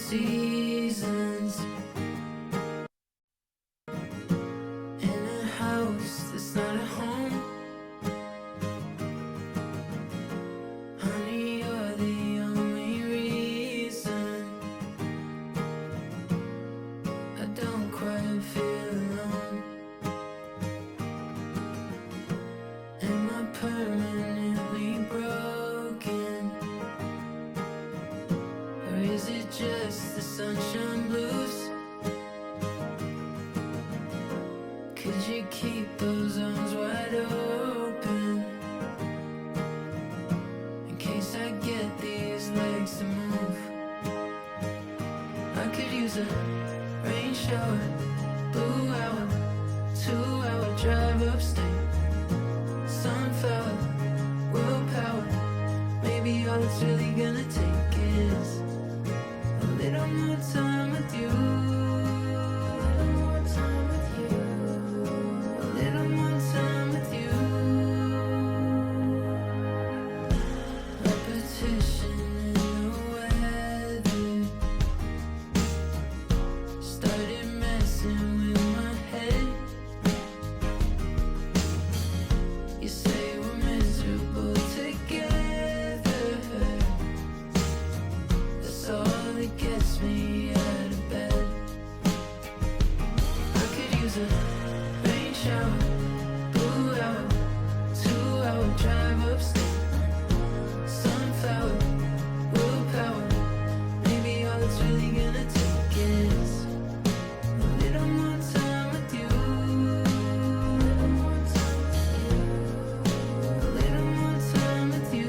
seasons in a house that's not a home. Honey, you're the only reason I don't quite feel alone. Am I permanently broken? Or is it just the sunshine blues? Could you keep those arms wide open in case I get these legs to move? I could use a rain shower, blue hour, 2-hour drive upstate, sunflower, willpower. Maybe all it's really gonna take is a little more time with you. A little more time with you. A little more time with you. Repetition in the weather started messing with my head. You say we're miserable together. That's all that gets me out of bed. I could use a rain shower, blue hour, 2-hour drive upstate, sunflower, willpower. Maybe all it's really gonna take is a little more time with you. A little more time with you. A little more time with you.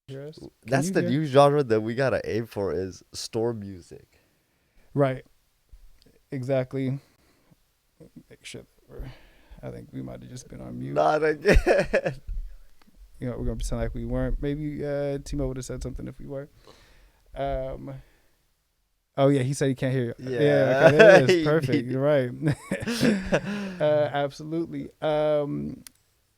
Hear us? Can That's you the hear? new genre that we gotta aim for is storm music. Right. Exactly. Make sure that I think we might have just been on mute. Not again. You know, we're gonna pretend like we weren't. Maybe Timo would have said something if we were. Um. Oh yeah, he said he can't hear you. Yeah. Okay, there it is. Perfect. You're right. Absolutely.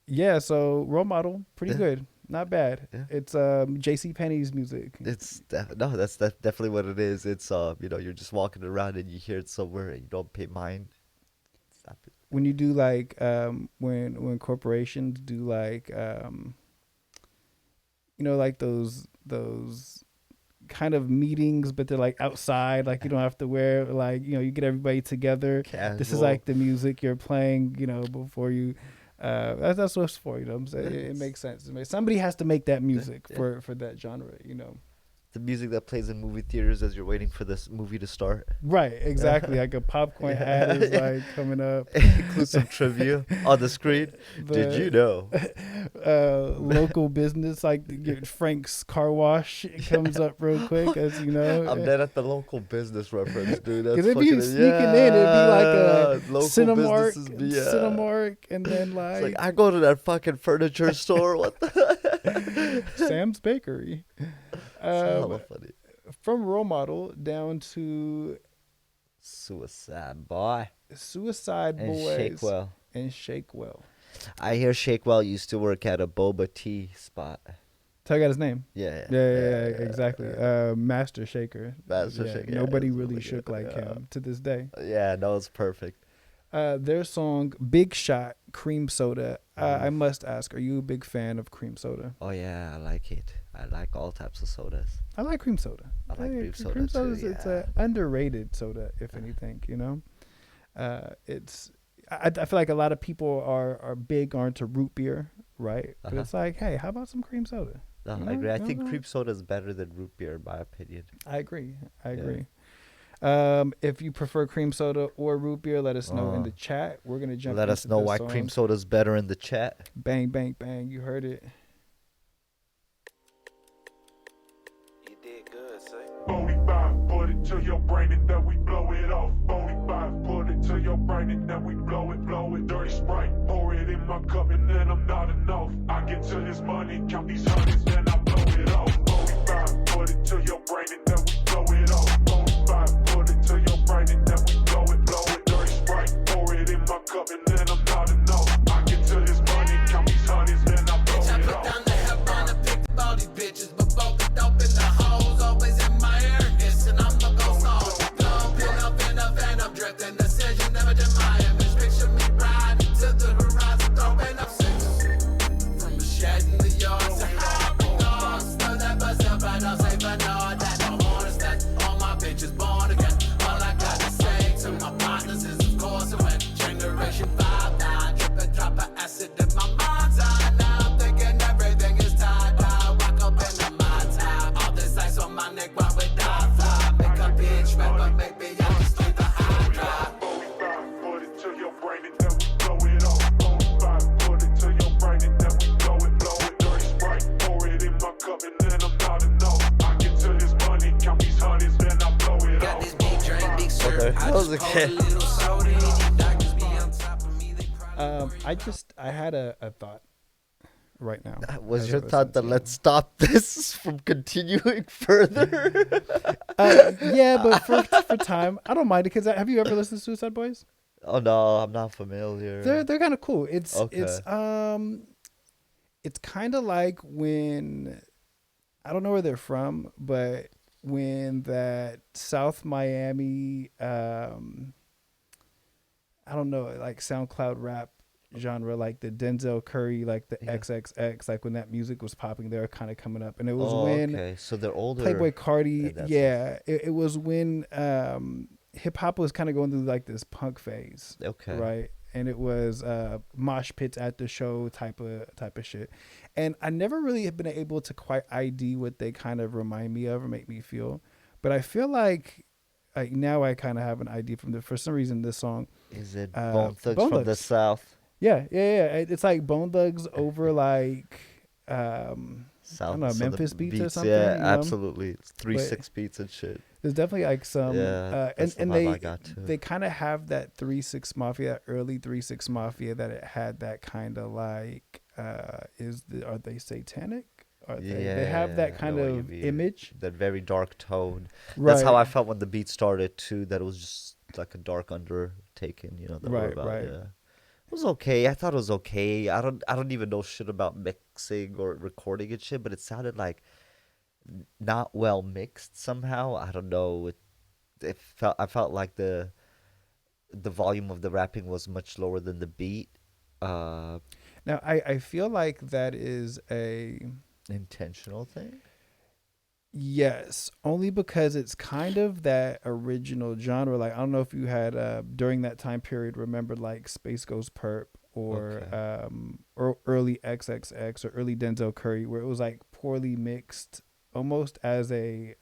Yeah. So role model, pretty Yeah, good. Not bad. yeah. It's J.C. Penney's music. No, that's definitely what it is. It's you're just walking around and you hear it somewhere and you don't pay mind. Stop it. When you do like when corporations do like like those kind of meetings, but they're like outside. Like you don't have to wear like you get everybody together. This is Casual. like the music you're playing. Before you. That's what it's for. You know what I'm saying? It makes sense. Somebody has to make that music for that genre. The music that plays in movie theaters as you're waiting for this movie to start. Right, exactly. Like a popcorn ad is like coming up. Include some trivia on the screen. Did you know? Local business like get Frank's Car Wash comes up real quick, as you know. I'm dead at the local business reference, dude. That's Because if fucking you sneaking in, it'd be like a local Cinemark, businesses Cinemark, and then It's like I go to that fucking furniture store. What the? Sam's Bakery. It's hella funny. From Role Model down to Suicide Boy Suicide and Boys Shakewell. and Shakewell. I hear Shakewell used to work at a boba tea spot. Tell you got his name. Yeah, Exactly. Master Shaker. Master Shaker, yeah, Nobody it's really really shook good, like yeah. him to this day. Yeah, no, it's perfect. Their song "Big Shot," Cream Soda. I must ask, are you a big fan of cream soda? Oh yeah, I like it. I like all types of sodas. I like cream soda. I like cream soda Cream too, soda it's yeah. an underrated soda, if anything. It's. I feel like a lot of people are big onto root beer, right? But it's like, hey, how about some cream soda? No, You I agree. know, I you think know? cream soda is better than root beer, in my opinion. I agree. I Yeah. agree. If you prefer cream soda or root beer, let us know in the chat. We're gonna jump. Let us into know this why song. cream soda is better in the chat. Bang, bang, bang. You heard it. You did good, say. 45, put it to your brain and then we blow it off. 45, put it to your brain and then we blow it. Dirty Sprite, pour it in my cup and then I'm not enough. I get to this money, count these hundreds, then I blow it off. 45, put it to your brain and then we blow it off. 45, put it to your brain and then we blow it. Dirty Sprite, pour it in my cup and then I'm not enough. I get to this money, count these hundreds, then I blow I it put off. down the headline and picked up all these bitches, but both the dope in the hoes always in my ear. And I'm the ghost on. Don't pin up in a van, I'm drifting. Decision never deny him. Bitch, picture me riding to the horizon, throwing up sixes. From the shed in the yard to high regards. Throw that bus up right now, say but no, that no honest. That all my bitches born again. All I got to say to my partners is of course it went. Generation 5, now drip and drop of acid in my mind's eye. Now I'm thinking everything is tied down. Rock up into my time. All this ice on my neck while we die fly. Make a bitch red, but maybe I just leave the high drive. 45, put it to your brain and then we blow it off. 45, put it to your brain and then we blow it. Dirty Sprite, pour it in my cup and then I'm not enough. I get to this money, count these hundreds, then I blow it Got off. this big drink, big Okay, syrup. I that was just a pour a kid. little soda in. These doctors be on top of me. They probably I had a thought right now. Was as I your listened thought that to let's stop this from continuing further? yeah, but for time, I don't mind it because have you ever listened to Suicide Boys? Oh no, I'm not familiar. They're kind of cool. It's Okay. it's kind of like when I don't know where they're from, but when that South Miami I don't know, like SoundCloud rap genre, like the Denzel Curry, like the Yeah. XXX, like when that music was popping, they were kind of coming up, and it was Oh, when okay, so they're older. Playboy Cardi, and that's yeah, it was when hip hop was kind of going through like this punk phase, Okay. right? And it was mosh pits at the show type of shit, and I never really have been able to quite ID what they kind of remind me of or make me feel, but I feel like now I kind of have an idea from for some reason this song. Is it Uh, Bone Thugs Bone from the Thugs. South? Yeah. It's like Bone Thugs over like South know, Southern Memphis beats or something, Yeah, you know? absolutely. It's three But- 6 beats and shit. there's definitely like some Yeah, and that's the and vibe I got too. they kind of have that 3-6 Mafia, that early 3-6 Mafia, that it had that kind of like are they satanic? Are they have Yeah, that I kind know what you of mean. image. That very dark tone. Right. That's how I felt when the beat started too. That it was just like a dark undertaking, that we're Right, about. right. Yeah. It was okay. I thought it was okay. I don't even know shit about mixing or recording and shit, but it sounded like not well mixed somehow. I don't know. I felt like the volume of the rapping was much lower than the beat. Now I feel like that is a Intentional thing. Yes, only because it's kind of that original genre. Like I don't know if you had during that time period remembered like Space Ghost Perp or or early XXX or early Denzel Curry, where it was like poorly mixed, almost as a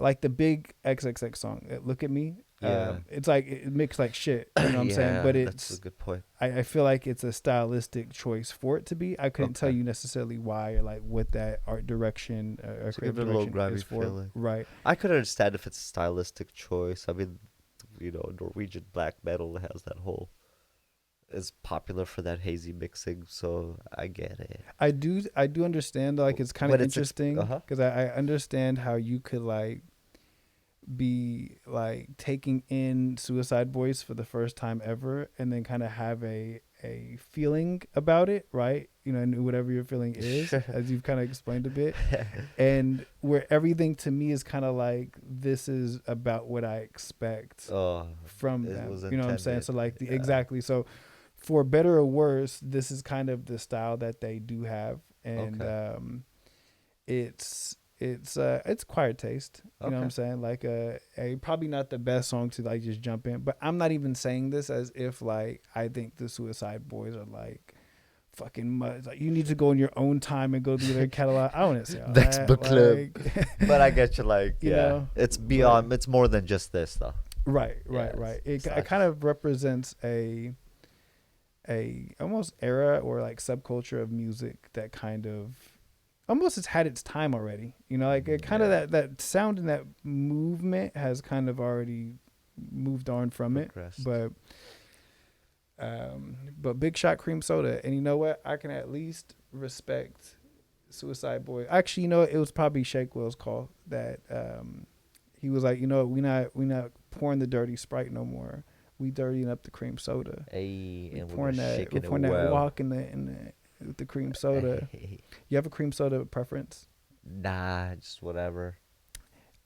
like the big XXX song, Look at Me. Yeah. It's like it mixed like shit. You know what I'm saying? But that's it's a good point. I feel like it's a stylistic choice for it to be. I couldn't tell Okay. you necessarily why or like what that art direction or To give creative it a little direction grimy is for. feeling. Right. I could understand if it's a stylistic choice. I mean, Norwegian black metal has that whole is popular for that hazy mixing, so I get it. I do understand like it's kind of But it's interesting uh-huh. because I understand how you could like be like taking in Suicide Boys for the first time ever and then kind of have a feeling about it, right? You know, and whatever your feeling is, Sure. as you've kind of explained a bit. And where everything to me is kind of like, this is about what I expect Oh, from it them. was You know what I'm saying? intended. So like Yeah. exactly. So for better or worse, this is kind of the style that they do have. And it's quiet taste. You know what I'm Okay. saying? Like a probably not the best song to like just jump in, but I'm not even saying this as if like I think the Suicide Boys are like fucking much. Like you need to go in your own time and go through their catalog. I wouldn't say all Next that. book club. Like, But I get you, like, You yeah. know, It's beyond, it's more than just this, though. right. Yeah, It not kind of represents a almost era or like subculture of music that kind of almost has had its time already. You know, like it kind of that sound and that movement has kind of already moved on from Progressed. it. But Big Shot Cream Soda, and you know what? I can at least respect Suicide Boy. Actually, you know, it was probably Shake Will's call that he was like, you know, we not pouring the dirty Sprite no more. We dirtying up the cream soda. Hey, We're and pouring we're that. shaking We're it pouring that well. walk in the with the cream soda. You have a cream soda preference? Nah, just whatever.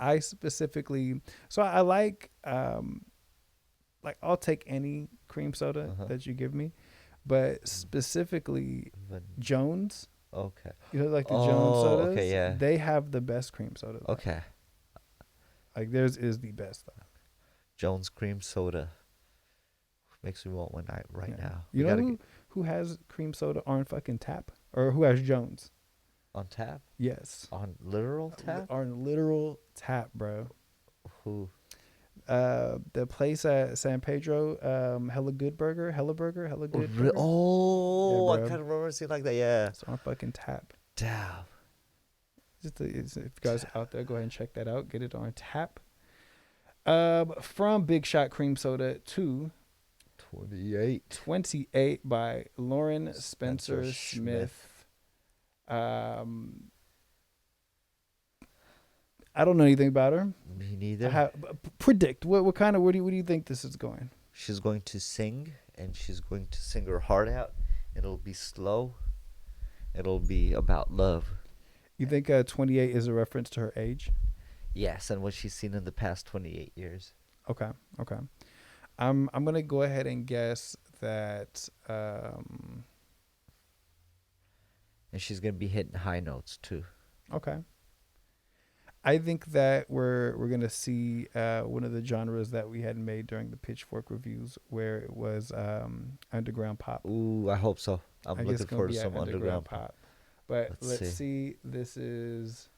I specifically, so I like I'll take any cream soda that you give me, but specifically Even- Jones. Okay. You know, like the Oh, Jones sodas. okay, yeah. They have the best cream soda. though. Okay. Like theirs is the best though. Jones cream soda. Makes me want one right Yeah. now. You We know gotta who has cream soda on fucking tap, or who has Jones? on tap? Yes, On literal tap? on literal tap, bro. Who? The place at San Pedro, Hella Good Burger, Hella Good Burger. Oh, Yeah, I bro. kind of remember seeing like that. Yeah. It's on fucking tap. Damn. If you guys are out there, go ahead and check that out. Get it on tap. From Big Shot Cream Soda to 28. 28 by Lauren Spencer Spencer Smith. I don't know anything about her. Me neither. Predict what where do you think this is going? She's going to sing, and she's going to sing her heart out. It'll be slow. It'll be about love. You think 28 is a reference to her age? Yes, and what she's seen in the past 28 years. Okay. I'm gonna go ahead and guess that And she's going to be hitting high notes, too. okay. I think that we're gonna see one of the genres that we had made during the Pitchfork reviews, where it was underground pop. Ooh, I hope so. I'm I guess looking it's gonna forward be to at some underground pop. But Let's let's see. This is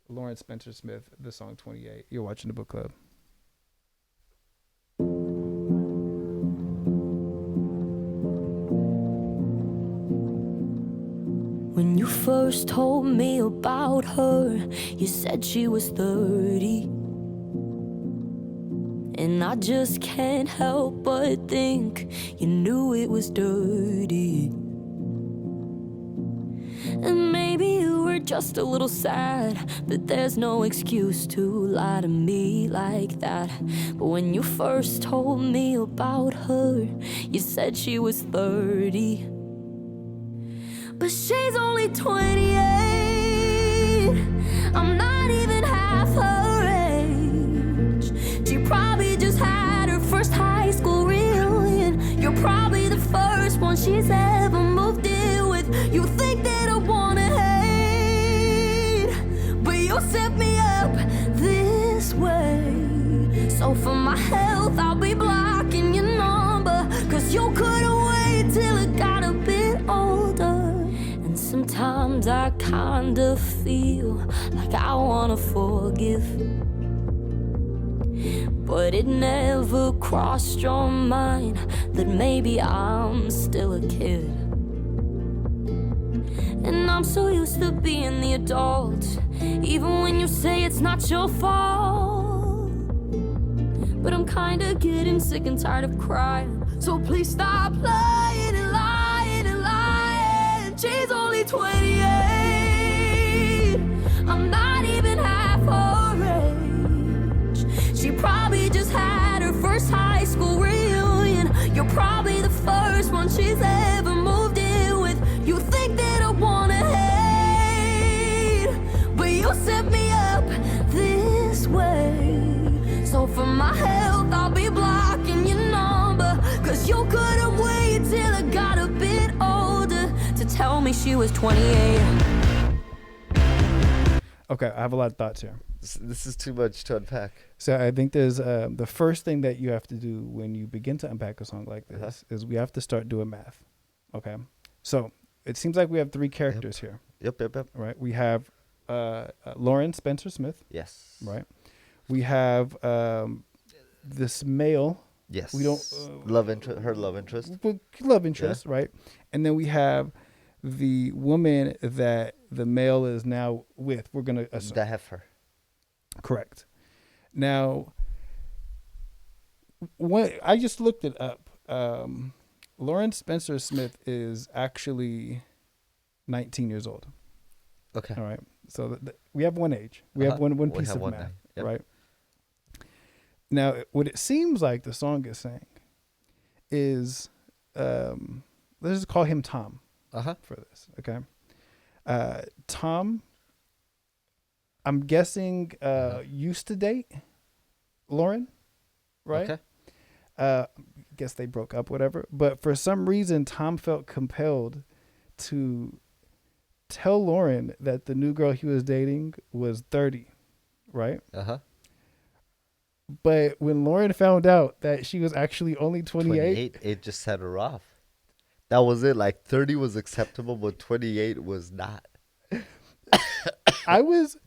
Lauren Spencer Smith, the song 28. You're watching the book club. When you first told me about her, you said she was 30. And I just can't help but think you knew it was dirty. And maybe you were just a little sad, but there's no excuse to lie to me like that. But when you first told me about her, you said she was 30. But she's only 28. I'm not even half her age. She probably just had her first high school reunion. You're probably the first one she's ever moved in with. You think that I wanna hate, kinda feel like I wanna forgive, but it never crossed your mind that maybe I'm still a kid. And I'm so used to being the adult, even when you say it's not your fault. But I'm kinda getting sick and tired of crying, so please stop lying and lying and lying. She's only 28, I'm not even half her age. She probably just had her first high school reunion. You're probably the first one she's ever moved in with. You think that I wanna hate, but you set me up this way. So for my health, I'll be blocking your number, 'cause you couldn't wait till I got a bit older to tell me she was 28. Okay, I have a lot of thoughts here. This is too much to unpack. So I think there's the first thing that you have to do when you begin to unpack a song like this is we have to start doing math. Okay, so it seems like we have three characters here, Yep. right? We have Lauren Spencer Smith, Yes. right? We have this male, Yes. we don't her love interest. love interest, right? And then we have the woman that the male is now with. We're gonna assume. The heifer. Correct. Now, when I just looked it up, Lauren Spencer Smith is actually 19 years old. Okay. All right. So we have one age. We have one We piece have of one math, name. Yep. right? Now, what it seems like the song is saying is, let's just call him Tom for this, okay? Tom, I'm guessing, used to date Lauren, right? Okay. Guess they broke up, whatever. But for some reason, Tom felt compelled to tell Lauren that the new girl he was dating was 30, right? But when Lauren found out that she was actually only 28, it just set her off. That was it. Like 30 was acceptable, but 28 was not. I was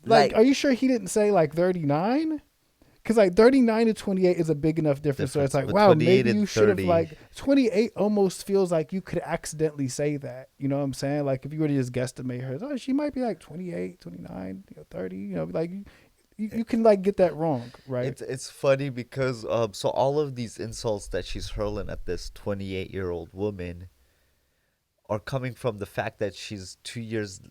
like, are you sure he didn't say like 39? Because like 39 to 28 is a big enough difference. So it's like, but wow, 28 maybe and you should have 30. like 28 almost feels like you could accidentally say that. You know what I'm saying? Like if you were to just guesstimate her, oh, she might be like 28, 29, 30, like you can like get that wrong, right? It's funny because so all of these insults that she's hurling at this 28-year-old woman are coming from the fact that she's 2 years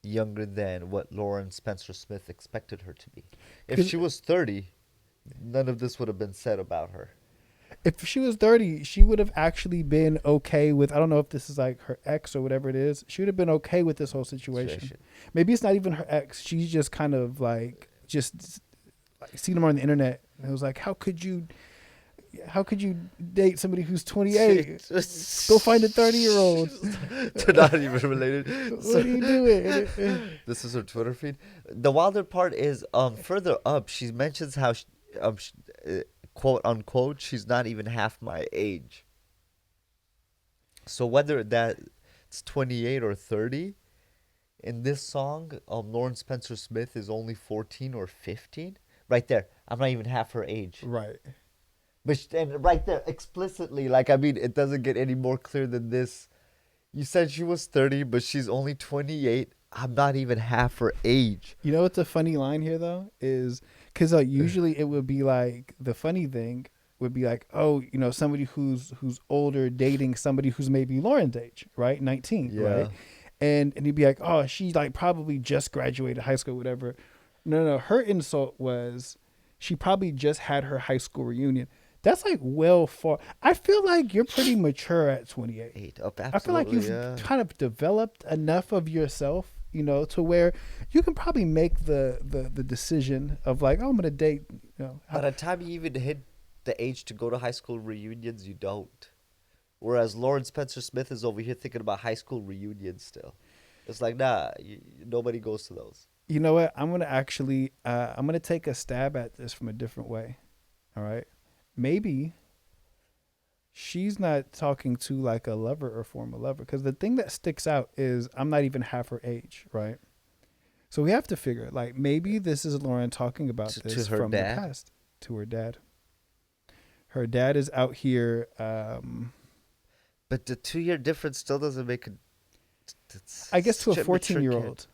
younger than what Lauren Spencer Smith expected her to be. If she was 30, none of this would have been said about her. If she was 30, she would have actually been okay with, I don't know if this is like her ex or whatever it is. She would have been okay with this whole situation. Maybe it's not even her ex. She's just kind of like, just like, seen him on the internet. And it was like, how could you date somebody who's 28? Go find a 30-year-old. They're not even related. What are you doing? This is her Twitter feed. The wilder part is further up, she mentions how, quote unquote, she's not even half my age. So whether that's 28 or 30, in this song, Lauren Spencer Smith is only 14 or 15. Right there. I'm not even half her age. Right. But and right there, explicitly, like, I mean, it doesn't get any more clear than this. You said she was 30, but she's only 28. I'm not even half her age. You know what's a funny line here, though? Is because usually it would be like, the funny thing would be like, oh, somebody who's older dating somebody who's maybe Lauren's age, right? 19, right? And he'd be like, oh, she like probably just graduated high school, whatever. No. Her insult was she probably just had her high school reunion. That's like well far. I feel like you're pretty mature at 28. I feel like you've kind of developed enough of yourself, to where you can probably make the decision of like, oh, I'm gonna date. By the time you even hit the age to go to high school reunions, you don't. Whereas Lauren Spencer Smith is over here thinking about high school reunions still. It's like, nah, nobody goes to those. You know what? I'm gonna actually, I'm gonna take a stab at this from a different way. All right. Maybe she's not talking to like a lover or former lover. Because the thing that sticks out is I'm not even half her age, right? So we have to figure, like, maybe this is Lauren talking about To this her from dad? the past to her dad. Her dad is out here. But the 2-year difference still doesn't make it. I guess to a such mature 14-year-old, kid.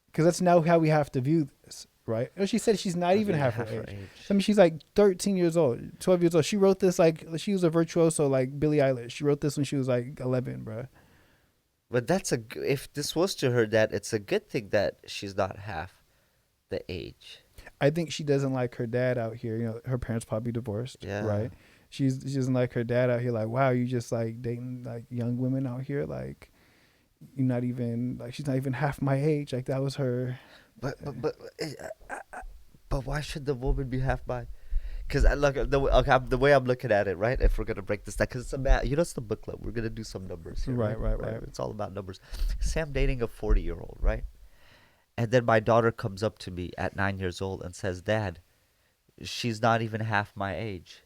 because that's now how we have to view this, right? Oh, she said she's not even half her age. I mean, she's like 13 years old, 12 years old. She wrote this like she was a virtuoso, like Billie Eilish. She wrote this when she was like 11, bro. But if this was to her dad, it's a good thing that she's not half the age. I think she doesn't like her dad out here. You know, her parents probably divorced, Yeah. right? She doesn't like her dad out here. Like, wow, you just like dating like young women out here. Like, you're not even like she's not even half my age. Like that was her. But why should the woman be half by? Because the way I'm looking at it, right? If we're gonna break this down, because it's a math, it's the book club. We're gonna do some numbers here, Right. It's all about numbers. Sam dating a 40-year-old, right? And then my daughter comes up to me at 9 years old and says, "Dad, she's not even half my age."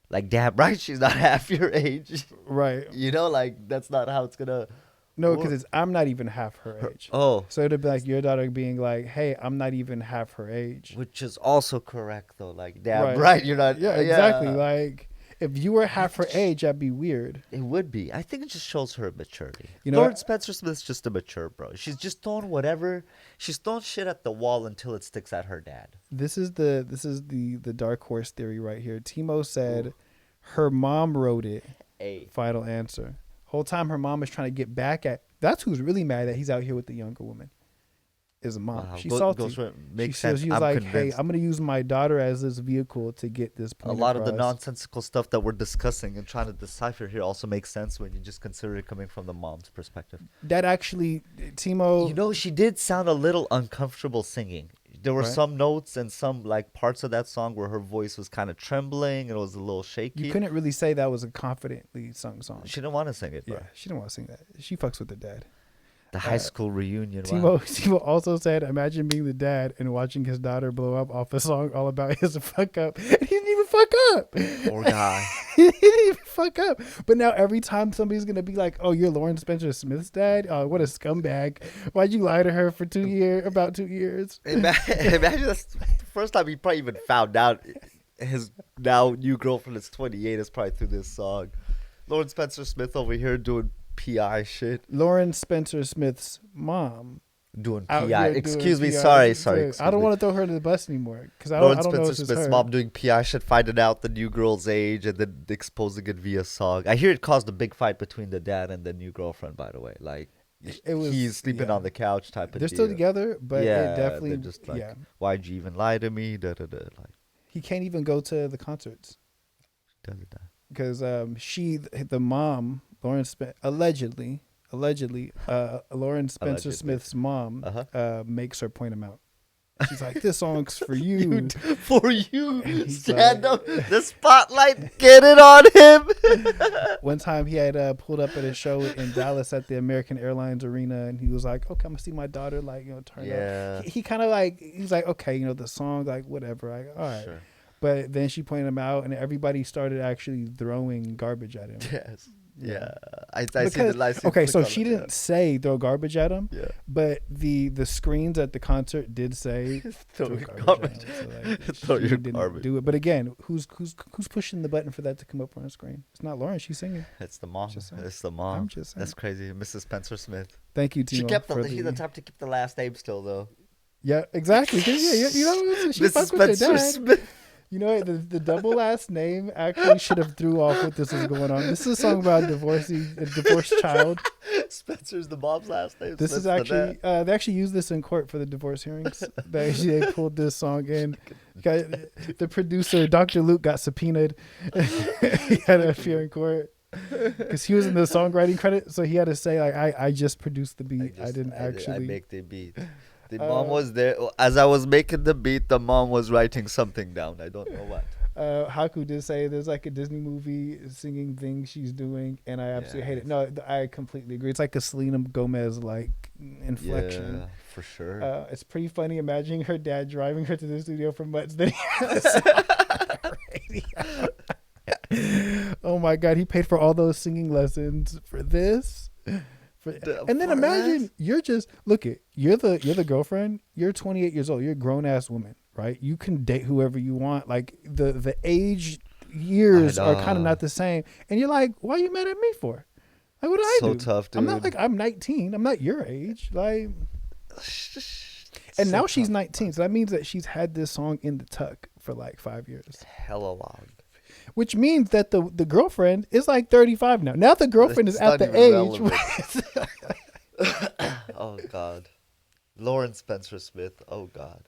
Like, damn right, she's not half your age. Right. Like that's not how it's gonna. No, because I'm not even half her age. Oh, So it'd be like your daughter being like, "Hey, I'm not even half her age." which is also correct though. Like, damn Right. right, you're not. Yeah, exactly. Like if you were half her age, that'd be weird. It would be. I think it just shows her maturity. You know Lauren what? Spencer Smith's just a mature bro. She's just throwing whatever. She's throwing shit at the wall until it sticks at her dad. This is the dark horse theory right here. Timo said her mom wrote it. Hey. Final answer. Whole time her mom is trying to get back at. That's who's really mad that he's out here with the younger woman. Is a mom. Wow. She's salty. Makes She sense. was I'm like, convinced. "Hey, I'm gonna use my daughter as this vehicle to get this A point lot of the across." nonsensical stuff that we're discussing and trying to decipher here also makes sense when you just consider it coming from the mom's perspective. That actually, Timo. She did sound a little uncomfortable singing. There were Right. some notes and some like parts of that song where her voice was kind of trembling and it was a little shaky. You couldn't really say that was a confidently sung song. She didn't want to sing it, bro. Yeah, she didn't want to sing that. She fucks with the dad. The high school reunion. Wow. Timo also said, imagine being the dad and watching his daughter blow up off a song all about his fuck up. And he didn't even fuck up. Poor guy. He didn't even fuck up. But now every time somebody's going to be like, oh, you're Lauren Spencer Smith's dad? Oh, what a scumbag. Why'd you lie to her for about 2 years? Imagine that's the first time he probably even found out his now new girlfriend is 28 is probably through this song. Lauren Spencer Smith over here doing PI shit. Lauren Spencer Smith's mom. Doing Out PI. here Excuse doing me. PI. Sorry. I don't want to throw her to the bus anymore because I Lauren don't know Spencer if it's Smith's her. mom doing PI shit, finding out the new girl's age and then exposing it via song. I hear it caused a big fight between the dad and the new girlfriend, by the way. Like, It was- he's sleeping yeah. on the couch type of They're deal. still together, but yeah, it definitely, they're just like, yeah. why'd you even lie to me? Da, da, da, like, He can't even go to the concerts da, da, da. because the mom, Lauren allegedly, Lauren Spencer Allegedly. Smith's mom Uh-huh. makes her point him out. She's like, this song's for you. For you, he's stand like- up, the spotlight, get it on him. One time he had pulled up at a show in Dallas at the American Airlines Arena, and he was like, okay, I'm gonna see my daughter, like, turn Yeah. up. He kind of like, he's like, okay, the song, like, whatever. Like, all right. Sure. But then she pointed him out, and everybody started actually throwing garbage at him. Yes. Yeah. I see Because- the live. okay, so she didn't say throw garbage at him, Yeah. but the screens at the concert did say Throw throw your garbage. garbage. At him. So, like, Throw she your didn't garbage. do it. But again, who's pushing the button for that to come up on the screen? It's not Lauren. She's singing. It's the mom. Just saying. It's the mom. I'm just saying. That's crazy. Mrs. Spencer Smith. Thank you, Timo. She kept for she's the type to keep the last name still though. Yeah, exactly. 'Cause, yeah, she Mrs. fuck with her Spencer dad. Smith. You know, the double last name actually should have threw off what this was going on. This is a song about a divorced child. Spencer's the mom's last name. This is Smith's the actually dad. they actually used this in court for the divorce hearings. They pulled this song in. The producer, Dr. Luke, got subpoenaed. He had to appear in court because he was in the songwriting credit, so he had to say like, I just produced the beat. I didn't actually. I make the beat. The mom was there as I was making the beat. The mom was writing something down. I don't know what. Haku did say there's like a Disney movie singing thing she's doing, and I absolutely hate it. No, I completely agree. It's like a Selena Gomez like inflection. Yeah, for sure. It's pretty funny imagining her dad driving her to the studio for months. Then oh my God, he paid for all those singing lessons for this. And then for imagine us? you're just you're the girlfriend. You're 28 years old. You're a grown ass woman, right? You can date whoever you want. Like the age years are kind of know. not the same. And you're like, why are you mad at me for? Like, what did I So do? tough, I'm not dude. like I'm 19. I'm not your age. Like, and So now she's tough. 19, so that means that she's had this song in the tuck for like 5 years. Hella long. Which means that the girlfriend is like 35 now. Now the girlfriend is It's at not the even age. relevant. Oh God, Lauren Spencer Smith. Oh God.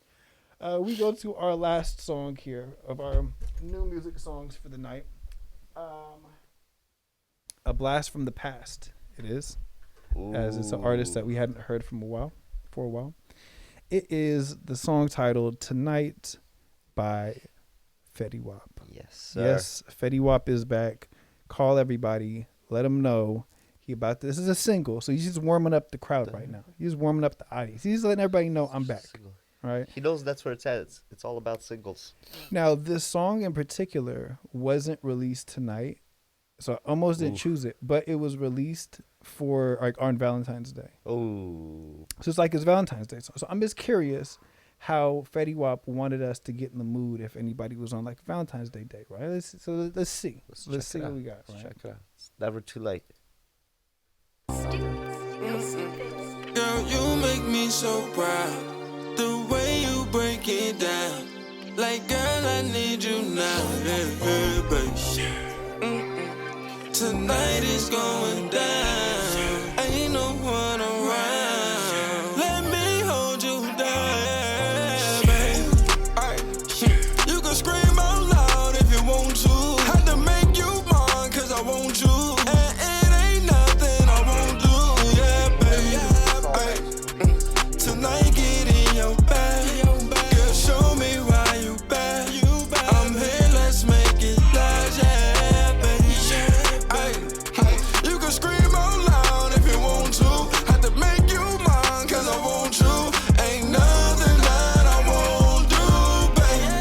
We go to our last song here of our new music songs for the night. A Blast from the Past. It is, as it's an artist that we hadn't heard for a while. It is the song titled "Tonight" by Fetty Wap. Yes, sir. Yes, Fetty Wap is back. Call everybody. Let them know this is a single, so he's just warming up the crowd right now. He's warming up the audience. He's letting everybody know I'm back. Right He knows that's where it's at. It's all about singles. now, this song in particular wasn't released tonight, so I almost didn't choose it. But it was released for like on Valentine's Day. Oh, So it's like it's Valentine's Day. So I'm just curious how Fetty Wap wanted us to get in the mood if anybody was on like Valentine's Day, right? Let's see. Let's check see it what out. we got. Let's Right? check it out. It's never too late. Girl, you make me so proud. The way you break it down. Like, girl, I need you now. Yeah, baby. Tonight is going down. Ain't no one around. Let me hold you down, baby. You can scream out loud if you want to. Had to make you mine, cause I want you. And it ain't nothing I won't do, yeah, baby. Tonight, get in your bag. Girl, show me why you bad. I'm here, let's make it last, yeah, baby. You can scream out loud if you want to. Had to make you mine, cause I want you. Ain't nothing that I won't do, baby.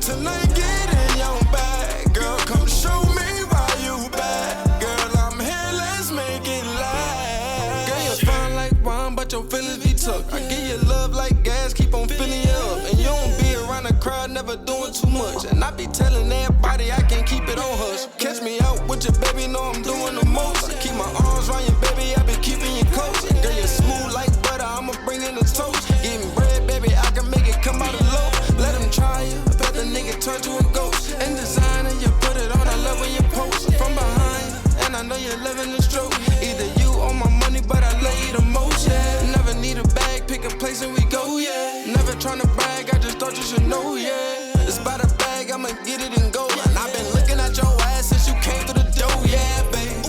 Tonight, get in your bag. Girl, come show me why you bad. Girl, I'm here, let's make it last. Girl, you're fine like wine, but your feelings be took. I give you love like gas, keep on filling you up. And you don't be around the crowd, never doing too much. And I be telling everybody I can't keep it on hush. Catch me out with your baby, know I'm doing the most. I keep my arms around your baby, I be keeping you close. Girl, you're smooth like butter, I'ma bring in the toast. Getting bread, baby, I can make it come out of low. Let him try you, I bet the nigga turn to a ghost. And designer, you put it on, I love when you post. From behind, and I know you're loving the stroke. Either you or my money, but I love you the most, yeah. Never need a bag, pick a place and we go, yeah. Never tryna brag, I just thought you should know, yeah. It's by the bag, I'ma get it and go. And I've been looking at your ass since you came through the door, yeah, babe.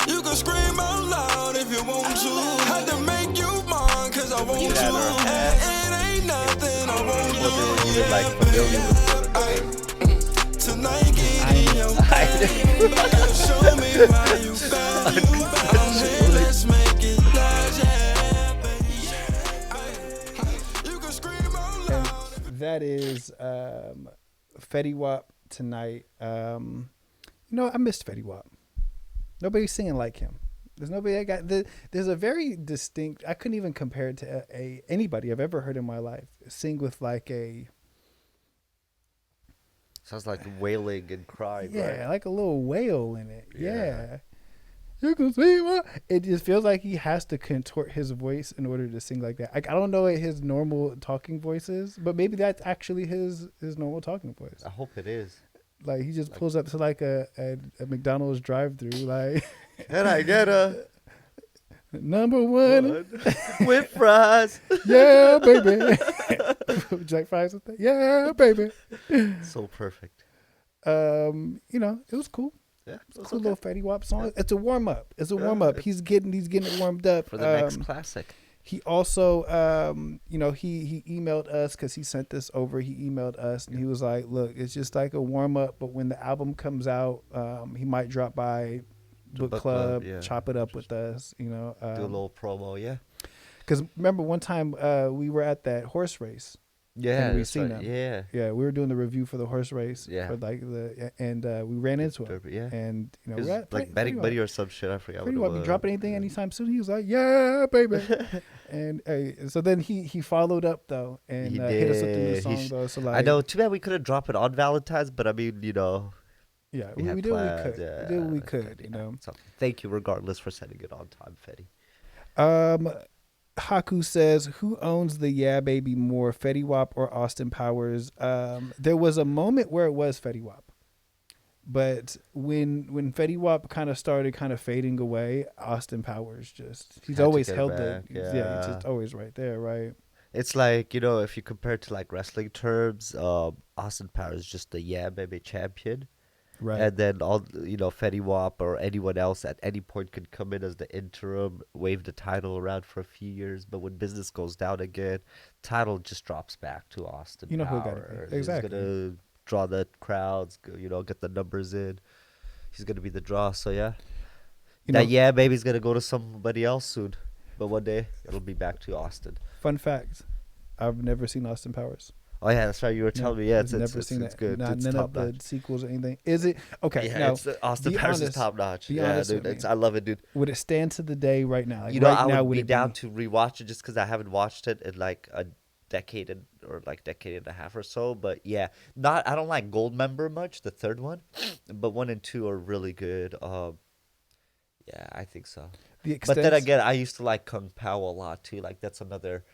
You can scream out loud if you want to. Had to make you mine, cause I want you. Get out her And it ain't nothing I won't do, You're like yeah, familiar with babe. Tonight, get in your bag. Girl, show me why you bad. I'm here, let's make it last, yeah, baby. You can scream out And loud. that is Fetty Wap tonight. I missed Fetty Wap. Nobody's singing like him. There's nobody I got. There's a very distinct. I couldn't even compare it to anybody I've ever heard in my life sing with like a Sounds like wailing and crying. right? like a little wail in it. Yeah. Yeah. You can see what it just feels like he has to contort his voice in order to sing like that. Like, I don't know what his normal talking voice is, but maybe that's actually his normal talking voice. I hope it is. Like he just pulls up to like a McDonald's drive-through, like Can I get a number one, with fries? yeah, baby. Jack fries with that, yeah, baby. So perfect. It was cool. Yeah, It's a little Fetty Wap song. It's a warm up. It's a warm up. He's getting it warmed up For the next classic. He also, he emailed us because he sent this over. He emailed us and he was like, "Look, it's just like a warm up, but when the album comes out, he might drop by book club, yeah. chop it up with us. Do a little promo, yeah. Because remember one time we were at that horse race, Yeah, we that's seen right. him. Yeah. Yeah, we were doing the review for the horse race. Yeah. For like we ran into him. Derby, yeah. And It was we're at like betting buddy or some shit. I forgot Pretty what it well, was. be dropping anything Yeah. anytime soon? He was like, "Yeah, baby." And so then he followed up though and He hit us with the new did. He song sh- though. So like, I know. Too bad we couldn't drop it on Valentine's, but I mean, yeah, we we had did what we plans. could. Yeah, We did what we but could, yeah, so thank you, regardless, for sending it on time, Fetty. Haku says, "Who owns the Yeah Baby more, Fetty Wap or Austin Powers?" There was a moment where it was Fetty Wap, but when Fetty Wap kind of started kind of fading away, Austin Powers he's Had to always get held back, he's yeah. just always right there, right? It's like, if you compare it to like wrestling terms, Austin Powers is just the Yeah Baby champion. Right. And then Fetty Wap or anyone else at any point could come in as the interim, wave the title around for a few years, but when business goes down again, title just drops back to Austin You know who it Powers. gotta be. Exactly. He's gonna draw the crowds, get the numbers in. He's gonna be the draw. So yeah, Yeah Baby's gonna go to somebody else soon, but one day it'll be back to Austin. Fun fact: I've never seen Austin Powers. Oh yeah, that's right. You were telling me. Yeah, it's never seen it's it. good. It's None top of the notch. sequels or anything. Is it okay? Yeah, now, it's Austin be Powers is honest- top notch. be Yeah, honest dude, with me. I love it, dude. Would it stand to the day right now? Like I right now, would be it down to rewatch it just because I haven't watched it in like a decade or like decade and a half or so. But yeah, I don't like Gold Member much, the third one, but 1 and 2 are really good. Yeah, I think so. the But then extent- again, I used to like Kung Pao a lot too. Like that's another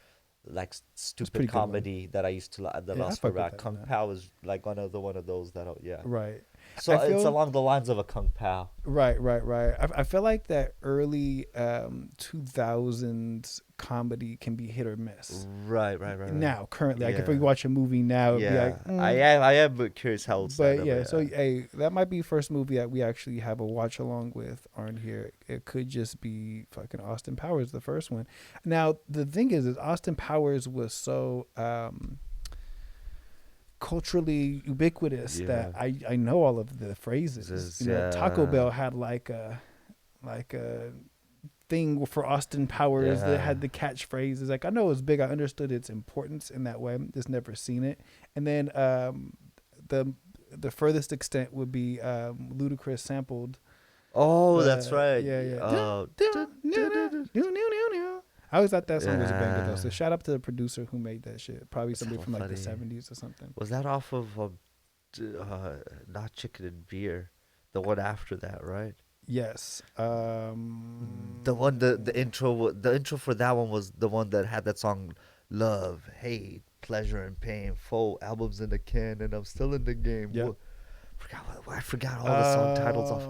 like pretty stupid good one. comedy that I used to like. That Yeah, I I also fuck with about that, Kung man. Pao is like one of those that yeah. right. So I it's feel- along the lines of a Kung Pao. Right. I feel like that early 2000s comedy can be hit or miss. Right. Now, currently, like if we Yeah. watch a movie now, it'd Yeah, be like, I am curious how it's set But up, yeah, so hey, that might be first movie that we actually have a watch along with on here. It could just be fucking Austin Powers, the first one. Now the thing is Austin Powers was so culturally ubiquitous that I know all of the phrases. Taco Bell had like a thing for Austin Powers that had the catchphrases. Like I know it was big. I understood its importance in that way. Just never seen it. And then the furthest extent would be Ludacris sampled. Oh, that's right. Yeah. I always thought that song was a banger though. So shout out to the producer who made that shit. Probably somebody so from like the funny. 70s or something. Was that off of not Chicken and Beer? The one after that, right? Yes. The one the intro for that one was the one that had that song Love, Hate, Pleasure and Pain, 4 albums in the can and I'm still in the game. Yeah. I forgot all the song titles off.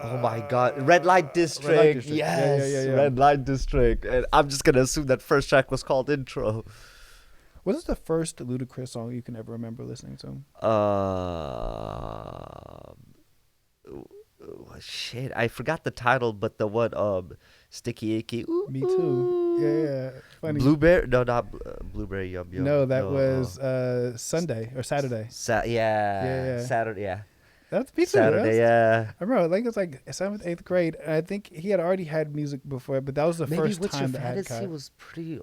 Oh my God, Red Light District. District. Yes, Yeah. Red Light District. And I'm just gonna assume that first track was called Intro. Was this the first Ludacris song you can ever remember listening to? Shit, I forgot the title, but the one Sticky Icky. Ooh, Me too. Yeah. Funny. Blueberry? No, not Blueberry Yum Yum. No, that was Sunday or Saturday. Yeah. Saturday. Yeah. That's me too. Saturday. Yeah. I remember, like it was like 7th, 8th grade, and I think he had already had music before, but that was the Maybe first What's time Your that Fantasy had was pretty.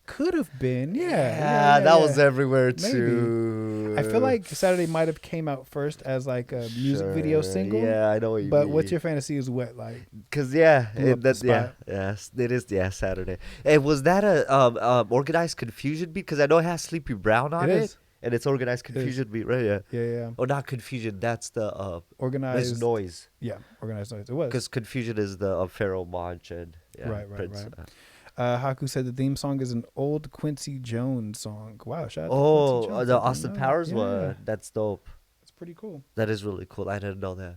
could have been, Yeah, that was everywhere Maybe. too. I feel like Saturday might have came out first as like a music video Sure, single. Yeah, I know what you But mean. What's Your Fantasy is what, like Because blew up the that's spot. yes, it is Saturday. Hey, was that a Organized Confusion beat? Because I know it has Sleepy Brown on It it, is. and it's Organized Confusion beat, right? Yeah. yeah. Oh, not Confusion. That's the Organized there's Noise. Yeah, Organized Noise. It was. Because Confusion is the Pharaoh Monch and Right. Prince. Haku said the theme song is an old Quincy Jones song. Wow, shout out to Quincy Oh, Jones. the I didn't Austin know. Powers Yeah, one. That's dope. It's pretty cool. That is really cool. I didn't know that.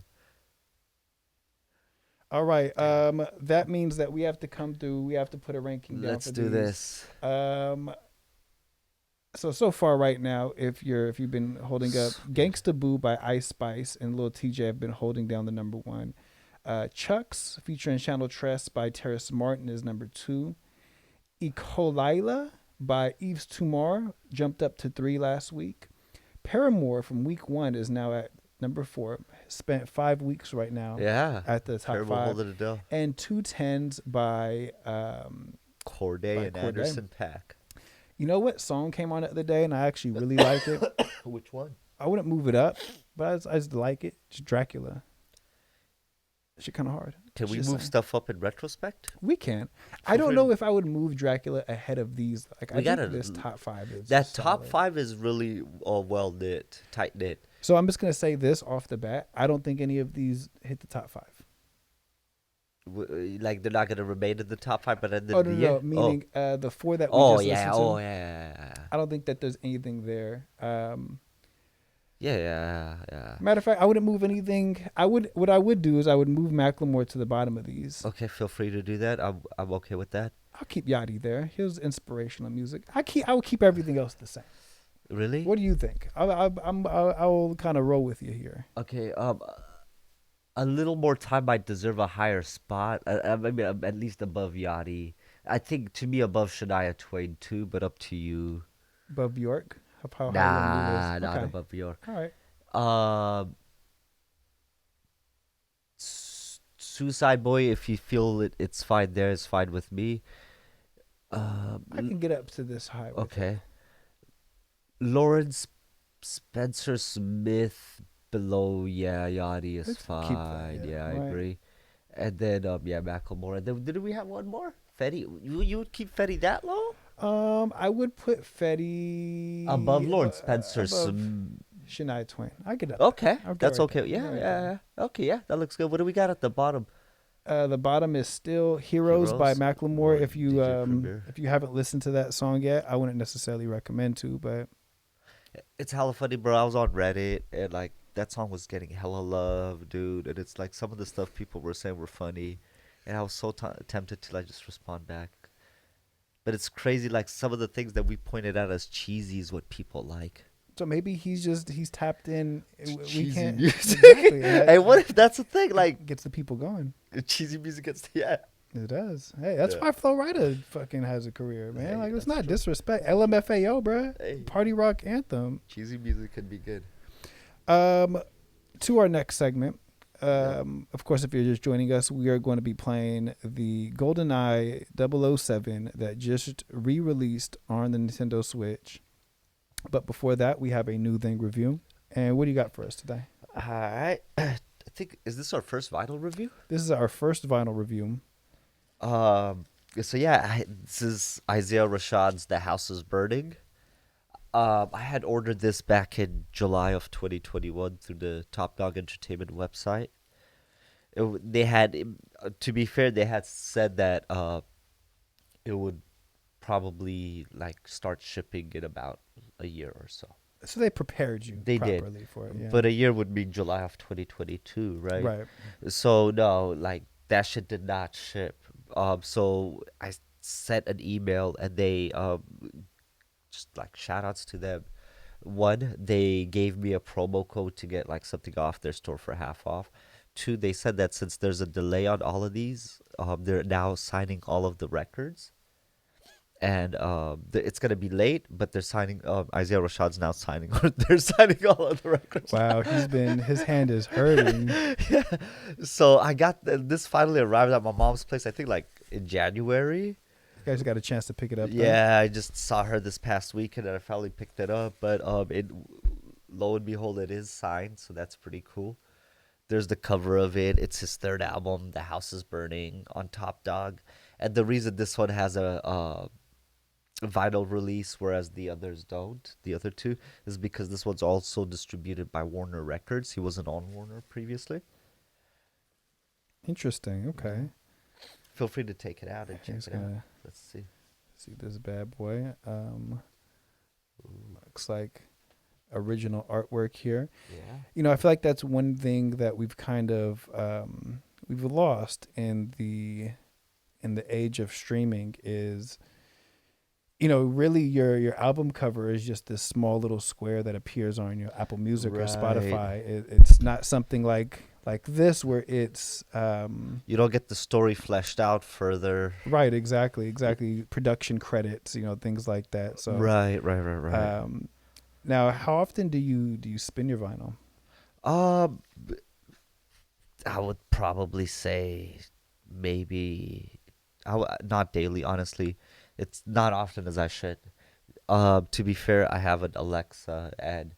All right. That means that we have to come through. We have to put a ranking down. Let's for do these. this. So far right now, if you've been holding up, Gangsta Boo by Ice Spice and Lil TJ have been holding down the number 1. Chucks featuring Channel Tress by Terrace Martin is number 2. Ecolila by Yves Tumor jumped up to 3 last week. Paramore from week 1 is now at number 4. Spent 5 weeks right now. Yeah. At the top Terrible 5. holding it down. And 2 Tens by Corday and Corday. Anderson Paak. You know what song came on the other day and I actually really like it? Which one? I wouldn't move it up, but I just like it. Just Dracula. Shit kind of hard. Can we Just move saying. stuff up in retrospect? We can. I don't know if I would move Dracula ahead of these. Like, We I gotta- think this top 5 is That top solid. 5 is really well knit, tight knit. So I'm just gonna say this off the bat. I don't think any of these hit the top 5. Like they're not gonna remain in the top 5, but at the Oh no, end. no, meaning the 4 that we Oh just yeah, listened to. oh yeah, I don't think that there's anything there. yeah. Matter of fact, I wouldn't move anything. What I would do is I would move Macklemore to the bottom of these. Okay, feel free to do that. I'm okay with that. I'll keep Yachty there. He was inspirational music. I will keep everything else the same. Really? What do you think? I'll kind of roll with you here. Okay. A little more time might deserve a higher spot. Maybe at least above Yachty. I think to me above Shania Twain too, but up to you. Above York. How high you Nah, wanna move this? not Okay. above York. All right. Suicide Boy, if you feel it's fine there, it's fine with me. I can get up to this high. with it. Okay. Lawrence Spencer Smith below, yeah, Yachty is Let's keep that, fine. yeah, I right. agree. And then Macklemore. And then did we have one more? Fetty. You would keep Fetty that low? I would put Fetty Above Lawrence Spencer above Shania Twain. I get up. Okay, I'll get that's right okay. there. Yeah, Right yeah, there. yeah. Okay, yeah, that looks good. What do we got at the bottom? The bottom is still Heroes by Heroes? Macklemore. Or If you DJ Premier. if you haven't listened to that song yet, I wouldn't necessarily recommend to, but It's hella funny, bro. I was on Reddit and like that song was getting hella love, dude. And it's like some of the stuff people were saying were funny, and I was so tempted to like just respond back. But it's crazy, like some of the things that we pointed out as cheesy is what people like. so maybe he's tapped in. We Cheesy can't. music. Exactly. That Hey, what if that's the thing? Like gets the people going. cheesy music gets yeah. It does. Hey, that's Yeah. why Flo Rida fucking has a career, man. Hey, Like, let's that's not true. disrespect LMFAO, bruh. Hey. Party rock anthem. Cheesy music could be good. To our next segment. Of course, if you're just joining us, we are going to be playing the Goldeneye 007 that just re-released on the Nintendo Switch. But before that, we have a new thing review. And what do you got for us today? All right. I think is this our first vinyl review? This is our first vinyl review. So yeah, this is Isaiah Rashad's "The House Is Burning." I had ordered this back in July of 2021 through the Top Dog Entertainment website. They had, to be fair, they had said that it would probably like start shipping in about a year or so. So they prepared you They did. properly for it. Yeah. But a year would be July of 2022, right? right. So no, like that shit did not ship. So I sent an email and they just like shout outs to them. One, they gave me a promo code to get like something off their store for half off. Two, they said that since there's a delay on all of these, they're now signing all of the records. And it's gonna be late, but they're signing. Isaiah Rashad's now signing. They're signing all of the records. Wow, his hand is hurting. Yeah. So I got this finally arrived at my mom's place. I think like in January. You guys got a chance to pick it up. though? Yeah, I just saw her this past weekend and I finally picked it up. But lo and behold, it is signed, so that's pretty cool. There's the cover of it. It's his third album, The House Is Burning, on Top Dog. And the reason this one has a vinyl release, whereas the others don't, the other two, is because this one's also distributed by Warner Records. He wasn't on Warner previously. Interesting. Okay. Feel free to take it out and check He's it out. gonna Let's see. see this bad boy. Looks like original artwork here. Yeah. You know, I feel like that's one thing that we've kind of we've lost in the age of streaming is, you know, really your album cover is just this small little square that appears on your Apple Music or Right. Spotify. It's not something like this where it's You don't get the story fleshed out further. right, exactly, production credits, you know, things like that. So Right. now, how often do you spin your vinyl? I would probably say maybe not daily, honestly. It's not often as I should. To be fair, I have an Alexa, and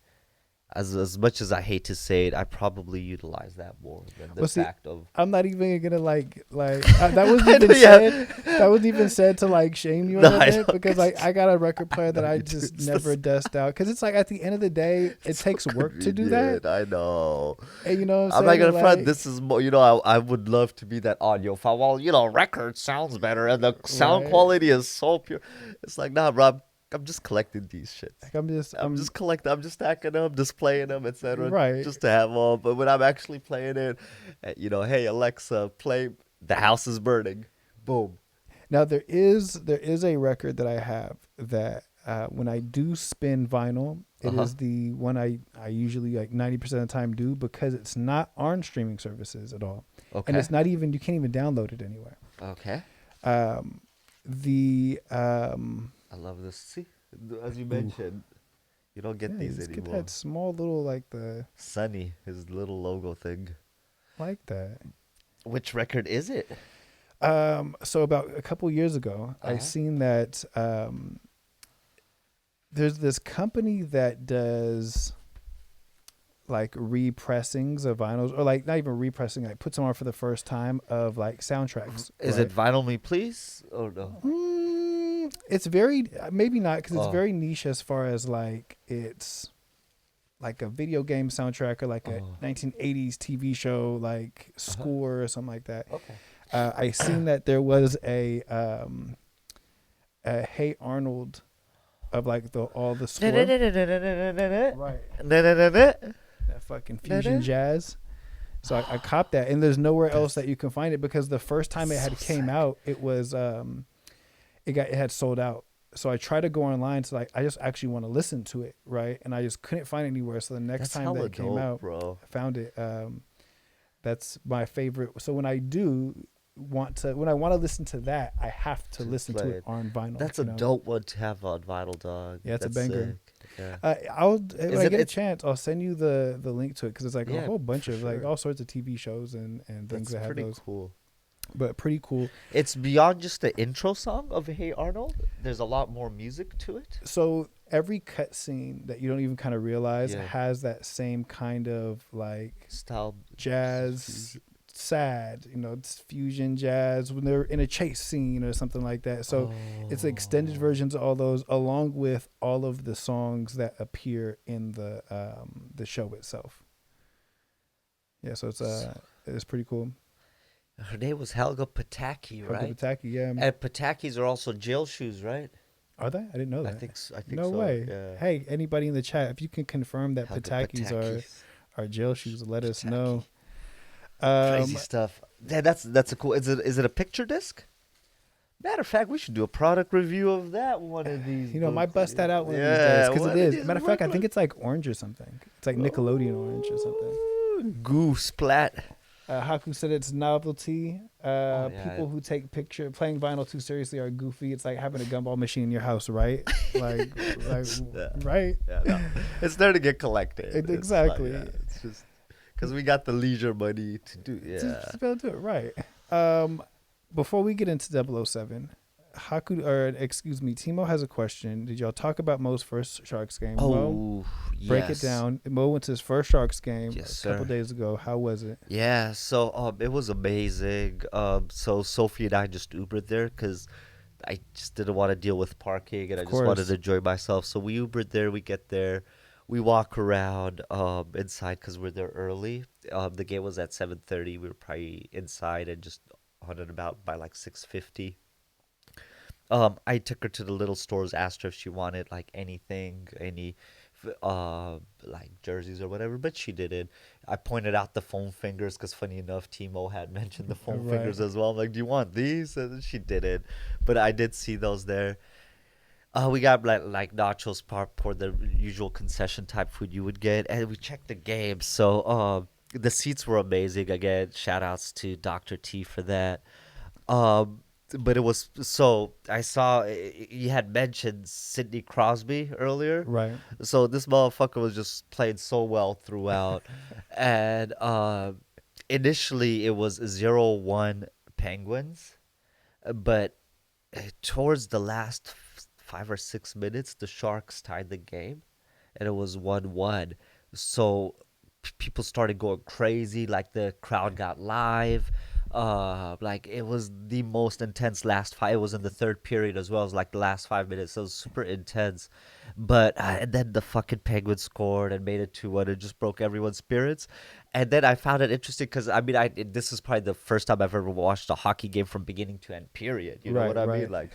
as much as I hate to say it, I probably utilize that more than the Well, see, fact of. I'm not even gonna that wasn't I know, even yeah. said. That wasn't even said to like shame you or No, I nothing know, because 'cause- I got a record player that know I you do. just It's never dust out because it's like at the end of the day it So takes work to do that. convenient, I know. And you know what I'm I'm saying? not gonna And, front. like, This is more. I would love to be that audiophile. Well, record sounds better, and the sound Right. quality is so pure. It's like, nah, bro. I'm just collecting these shits. like, I'm just collecting. I'm just stacking them, displaying them, etc. Right. Just to have them. But when I'm actually playing it, hey Alexa, play "The House Is Burning." Boom. now there is a record that I have that when I do spin vinyl, it is Uh-huh. the one I usually like 90% of the time do because it's not on streaming services at all, Okay. and it's not even you can't even download it anywhere. Okay. The I love this. See, as you mentioned, you don't get yeah, these just get anymore. that small little like the Sunny, his little logo thing. like that. Which record is it? So about a couple years ago, I Uh-huh. seen that there's this company that does like repressings of vinyls, or like not even repressing, like puts them on for the first time of like soundtracks. Is right? it Vinyl Me Please? Oh no. It's very maybe not because it's Oh. very niche as far as like it's like a video game soundtrack or like a Oh. 1980s TV show like score or something like that. Okay. I seen that there was a Hey Arnold of like all the score. Right. That fucking fusion jazz. So I copped that, and there's nowhere else that you can find it because the first time it had came out, it was it had sold out. So I tried to go online to like I just actually want to listen to it, right? And I just couldn't find it anywhere. So the next That's time hella that it came dope, out, bro. I found it. That's my favorite. So when I want to listen to that, I have to Just listen to play it it. on vinyl. That's you a know? dope one to have on Vinyl, dog. Yeah, it's a That's banger. sick. Yeah. When I get a it's- chance, I'll send you the link to it because it's like a Yeah, whole bunch for of like sure. all sorts of TV shows and things That's that have pretty those. cool. But pretty cool. It's beyond just the intro song of Hey Arnold. There's a lot more music to it. So every cutscene that you don't even kind of realize Yeah. has that same kind of like Style. jazz, sad, it's fusion jazz when they're in a chase scene or something like that. So it's extended versions of all those, along with all of the songs that appear in the show itself. Yeah, so it's pretty cool. Her name was Helga Pataki, Helga right? Pataki, yeah. And Patakis are also jail shoes, right? Are they? I didn't know I that. think so. No way. Yeah. Hey, anybody in the chat, if you can confirm that Helga Patakis Patakis. are jail shoes, let us know. Crazy stuff. Yeah, that's a cool. Is it a picture disc? Matter of fact, we should do a product review of that one of these. Might bust that out one of these Yeah, days because one it of is. these Matter of fact, I one- think it's like orange or something. It's like Nickelodeon orange or something. Goo splat. Haku said it's novelty. Yeah. People who take playing vinyl too seriously are goofy. It's like having a gumball machine in your house, right? like right? Yeah, no. It's there to get collected. It's like, Exactly. yeah, it's just because we got the leisure money to do. Yeah. Just be able to do it right. Before we get into 007, Timo has a question. Did y'all talk about Mo's first Sharks game? Mo, Oh, break yes. it down. Mo went to his first Sharks game Yes, a couple sir. days ago. How was it? Yeah, so it was amazing. So Sophie and I just Ubered there because I just didn't want to deal with parking and I Of just wanted course. to enjoy myself. So we Ubered there. We get there, we walk around inside because we're there early. The game was at 7:30. We were probably inside and just on and about by like 6:50. I took her to the little stores, asked her if she wanted like anything, like jerseys or whatever, but she didn't. I pointed out the foam fingers because funny enough, Timo had mentioned the foam Right. fingers as well. I'm like, do you want these? And she didn't, but I did see those there. We got like nachos, for the usual concession type food you would get, and we checked the game. So the seats were amazing. Again, shout outs to Dr. T for that. But it was so I saw you had mentioned Sidney Crosby earlier, Right. so this motherfucker was just playing so well throughout, and initially it was 0-1 Penguins, but towards the last 5 or 6 minutes, the Sharks tied the game, and it was 1-1. So people started going crazy. Like the crowd got live. Like it was the most intense last five. It was in the third period as well. It was like the last 5 minutes. So it was super intense. But and then the fucking Penguins scored and made it 2-1. It just broke everyone's spirits. And then I found it interesting because I mean, this is probably the first time I've ever watched a hockey game from beginning to end. Period. You know Right, what I right. mean? Like,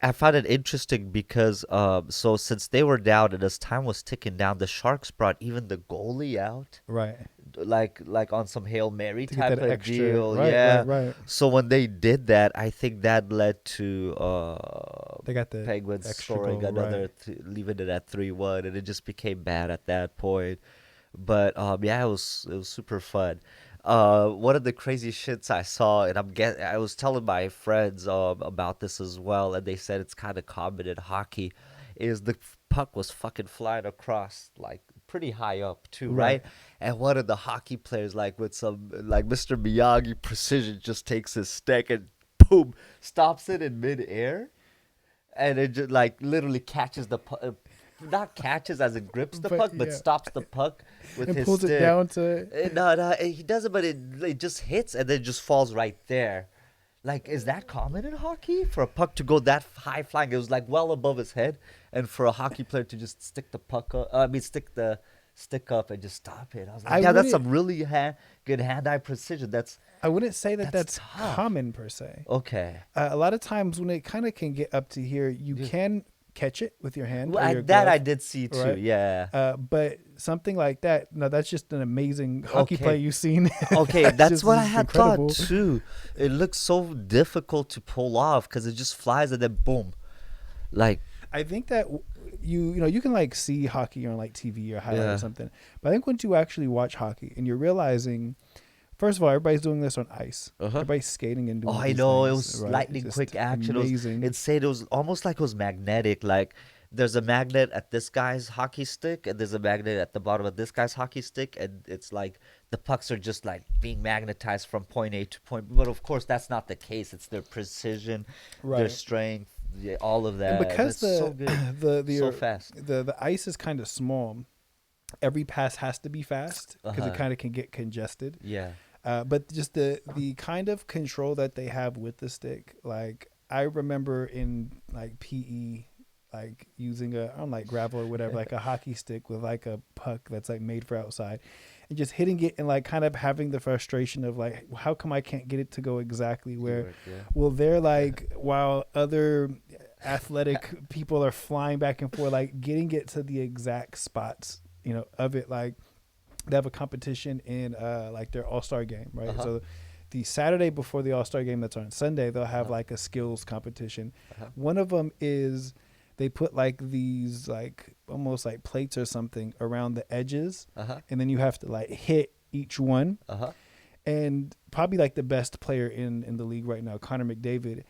I found it interesting because so since they were down and as time was ticking down, the Sharks brought even the goalie out, Right. like on some Hail Mary To get type that of extra- deal. right, Yeah. right, right. So when they did that, I think that led to They got the Penguins extra scoring goal, another, right. leaving it at 3-1, and it just became bad at that point. But yeah, it was super fun. One of the crazy shits I saw, and I was telling my friends about this as well, and they said it's kind of common in hockey, is the puck was fucking flying across like pretty high up too, right? Right. And one of the hockey players, like with some like Mr. Miyagi precision, just takes his stick and boom, stops it in midair, and it just like literally catches the puck. Not catches as it grips the But, puck, but yeah. stops the puck with And his pulls stick. it down to. No, he doesn't, but it just hits and then it just falls right there. Like, is that common in hockey for a puck to go that high flying? It was like well above his head, and for a hockey player to just stick the puck up, stick the stick up and just stop it. I was like, I yeah, that's wouldn't- some really good hand-eye precision. That's I wouldn't say that That's that's tough. common per se. okay. A lot of times when it kind of can get up to here, you can catch it with your hand. Well, or your that I glove, did see too. right? Yeah. But something like that, no, that's just an amazing hockey Okay. play you've seen. Okay, It's that's just- what I it's had incredible. thought too. It looks so difficult to pull off because it just flies and then boom, like I think that you know you can like see hockey on like TV or highlight Yeah. or something, but I think once you actually watch hockey and you're realizing, first of all, everybody's doing this on ice. Everybody's skating and doing. oh, I these know it things, was right? lightning Just quick action. Amazing. It was insane. It was almost like it was magnetic. Like there's a magnet at this guy's hockey stick, and there's a magnet at the bottom of this guy's hockey stick, and it's like the pucks are just like being magnetized from point A to point B. But of course, that's not the case. It's their precision, their Right. strength, yeah, all of that. and because it's the so good. the So fast. the ice is kind of small, every pass has to be fast because it kind of can get congested. Yeah. But just the kind of control that they have with the stick, like I remember in like PE, like using on like gravel or whatever, like a hockey stick with like a puck that's like made for outside, and just hitting it and like kind of having the frustration of like, how come I can't get it to go exactly where? Yeah. Well, they're like, while other athletic people are flying back and forth, like getting it to the exact spots, you know, of it. Like they have a competition in like their All-Star game, right? So the Saturday before the All-Star game that's on Sunday, they'll have like a skills competition. One of them is they put like these like almost like plates or something around the edges, and then you have to like hit each one. And probably like the best player in the league right now, Connor McDavid,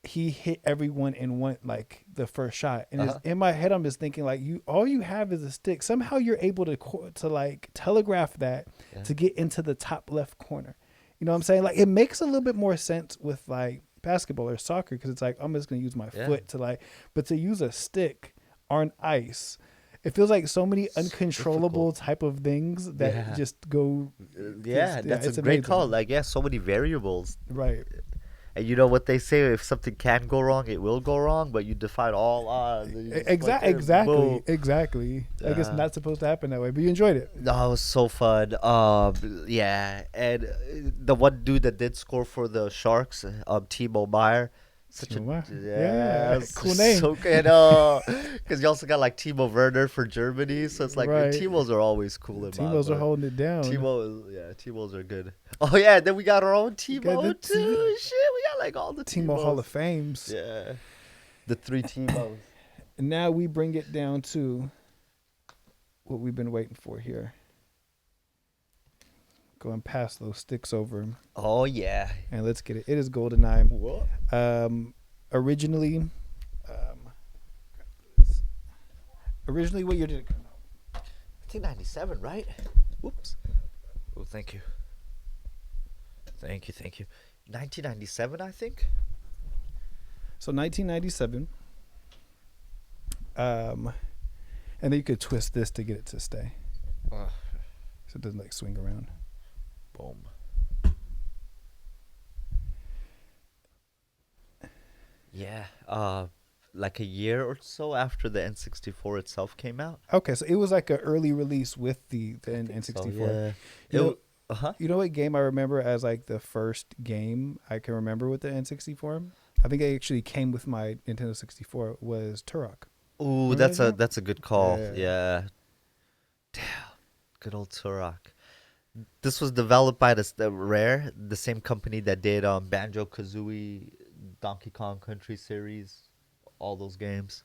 he hit everyone in one, like the first shot. And in my head, I'm just thinking like, all you have is a stick. Somehow you're able to like telegraph that to get into the top left corner. You know what I'm saying? Like it makes a little bit more sense with like basketball or soccer, because it's like, I'm just going to use my foot to like, but to use a stick on ice, it feels like so many uncontrollable type of things that just go. Yeah, that's it's a great amazing. call. Like, yeah, so many variables. Right. And you know what they say, if something can go wrong, it will go wrong, but you defy all odds. and you just fucking boom. Exactly. I guess not supposed to happen that way, but you enjoyed it. No, it was so fun. Yeah, and the one dude that did score for the Sharks, Timo Meyer, such a Meyer? yeah, Yeah, cool name. So good, because you also got like Timo Werner for Germany, so it's like Right. Timos are always cool. In my Timos are book. holding it down. Timos are good. Oh yeah, and then we got our own Timo got the too. Shit, we got like all the Timo Timos. Hall of Fames. Yeah, the three Timos. And now we bring it down to what we've been waiting for here. Go and pass those sticks over, Oh yeah. and let's get it. It is Goldeneye. What? Originally, what year did it come out? I think 97, right? Whoops. Oh, thank you. Thank you. 1997, I think. So 1997. And then you could twist this to get it to stay, so it doesn't like swing around. Boom. Yeah. Like a year or so after the N64 itself came out. Okay, so it was like an early release with the I think so, N64. yeah. You know, Uh-huh. you know what game I remember as like the first game I can remember with the N64? I think it actually came with my Nintendo 64 was Turok. Ooh, Remember that game? that's a good call. Yeah. Yeah. Damn. Good old Turok. This was developed by the Rare, the same company that did Banjo-Kazooie, Donkey Kong Country series, all those games.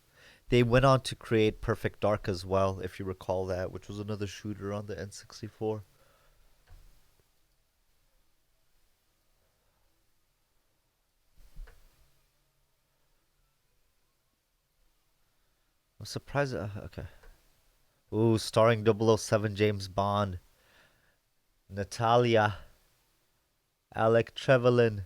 They went on to create Perfect Dark as well, if you recall that, which was another shooter on the N64. I'm surprised. Okay. Ooh, starring 007 James Bond, Natalia, Alec Trevelyan.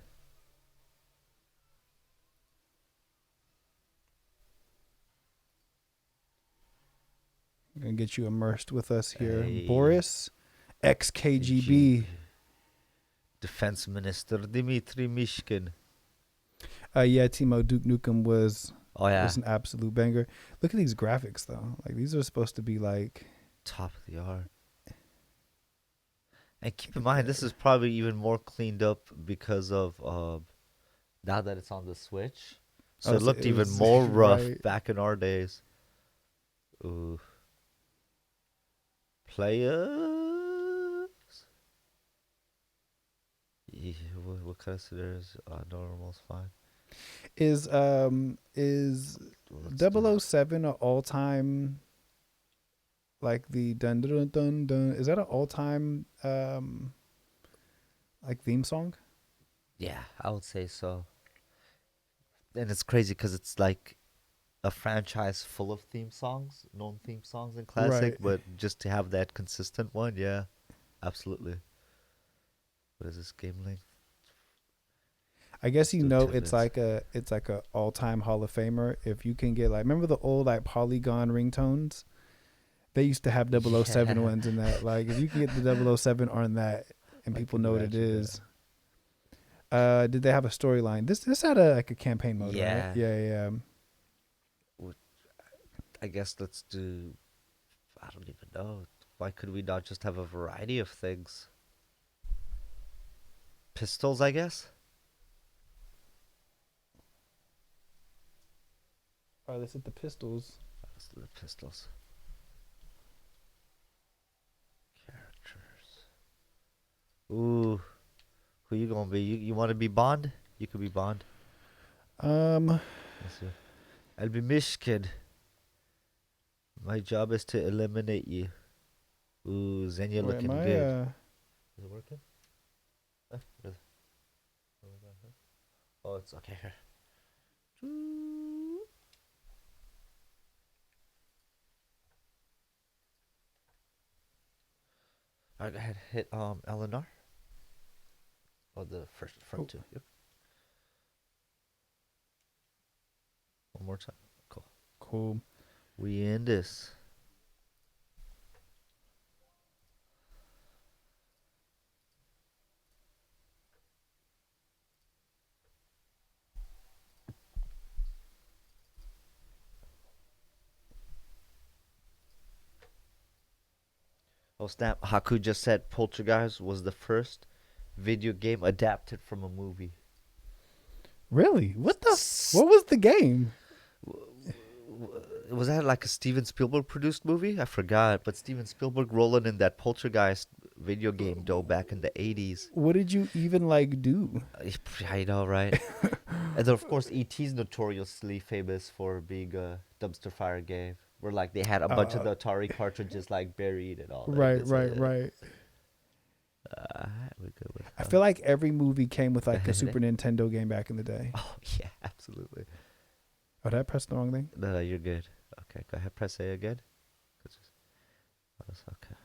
I'm gonna get you immersed with us here. Hey. Boris, ex-KGB. Defense Minister Dmitry Mishkin. Yeah, Timo Duke Nukem was Oh yeah, an absolute banger. Look at these graphics though. Like these are supposed to be like top of the art. And keep in mind, this is probably even more cleaned up because of now that it's on the Switch. So Oh, it so looked it even was- more rough right. back in our days. Ooh. Players. Yeah, what kind of scenarios? Normal's fine. is Let's do- 007 an all-time like the dun dun dun dun? Is that an all-time like theme song? Yeah, I would say so. And it's crazy because it's like a franchise full of theme songs, known theme songs and classic, Right. but just to have that consistent one, yeah, absolutely. What is this game length? I guess you Do know 10 it's minutes. like a all-time Hall of Famer if you can get like remember the old like Polygon ringtones? They used to have 007 Yeah. ones in that. Like if you can get the 007 on that and I people can know what it imagine that. is. Did they have a storyline? This had a like a campaign mode, Yeah. right? Yeah. I guess let's do. I don't even know. Why could we not just have a variety of things? Pistols, I guess. Oh, this is the pistols. Let's do the pistols. Characters. Ooh, who you gonna be? You want to be Bond? You could be Bond. Um, Let's see. I'll be Mishkin. My job is to eliminate you. Ooh, Xenia wait, looking am I? good. Is it working? What is it? Oh, it's okay here. Alright, go ahead. Hit Eleanor. Oh, the front two. Yep. One more time. Cool. Cool. We in this. Oh snap! Haku just said Poltergeist was the first video game adapted from a movie. Really? What the? What was the game? Was that like a Steven Spielberg produced movie? I forgot, but Steven Spielberg rolling in that Poltergeist video game dough back in the 80s. What did you even like do? I know, right? And then of course E.T.'s notoriously famous for being a dumpster fire game, where like they had a bunch of the Atari cartridges like buried and all that. Right. It's, We're good with I that. feel like every movie came with like a Super Nintendo game back in the day. Oh yeah, absolutely. Oh, did I press the wrong thing? No, you're good. Okay, go ahead, press A again. That's okay.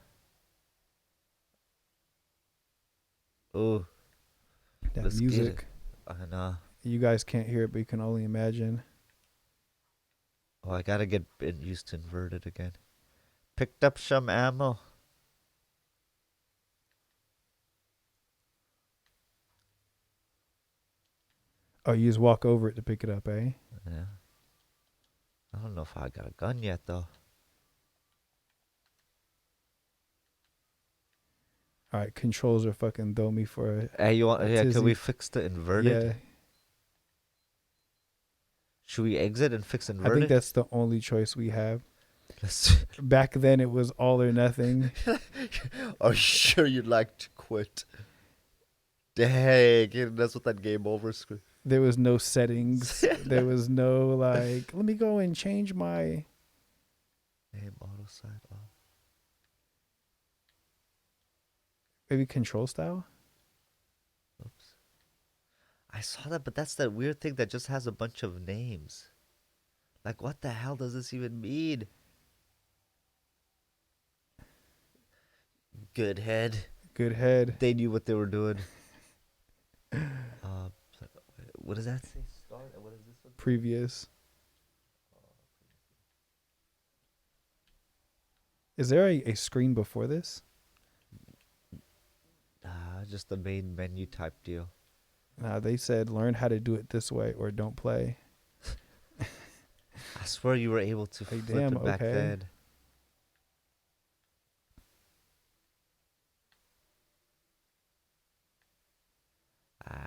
Ooh, That let's get music. it. I know. You guys can't hear it, but you can only imagine. Oh, I gotta get used to inverted again. Picked up some ammo. Oh, you just walk over it to pick it up, eh? Yeah. I don't know if I got a gun yet though. All right, controls are fucking throw me for a Hey, you want? a Yeah, can we tizzy. fix the inverted? Yeah. Should we exit and fix I think inverted? that's the only choice we have. Let's. Back then, it was all or nothing. Are you sure you'd like to quit? Dang, that's what that game over screen. There was no settings. There was no like, let me go and change my. Aim auto side off. Maybe control style. Oops. I saw that, but that's that weird thing that just has a bunch of names. Like, what the hell does this even mean? Good head. Good head. They knew what they were doing. What does that say? Start? What is this one? Previous. Is there a screen before this? Just the main menu type deal. Nah, they said learn how to do it this way or don't play. I swear you were able to Hey, flip damn, it back okay. then.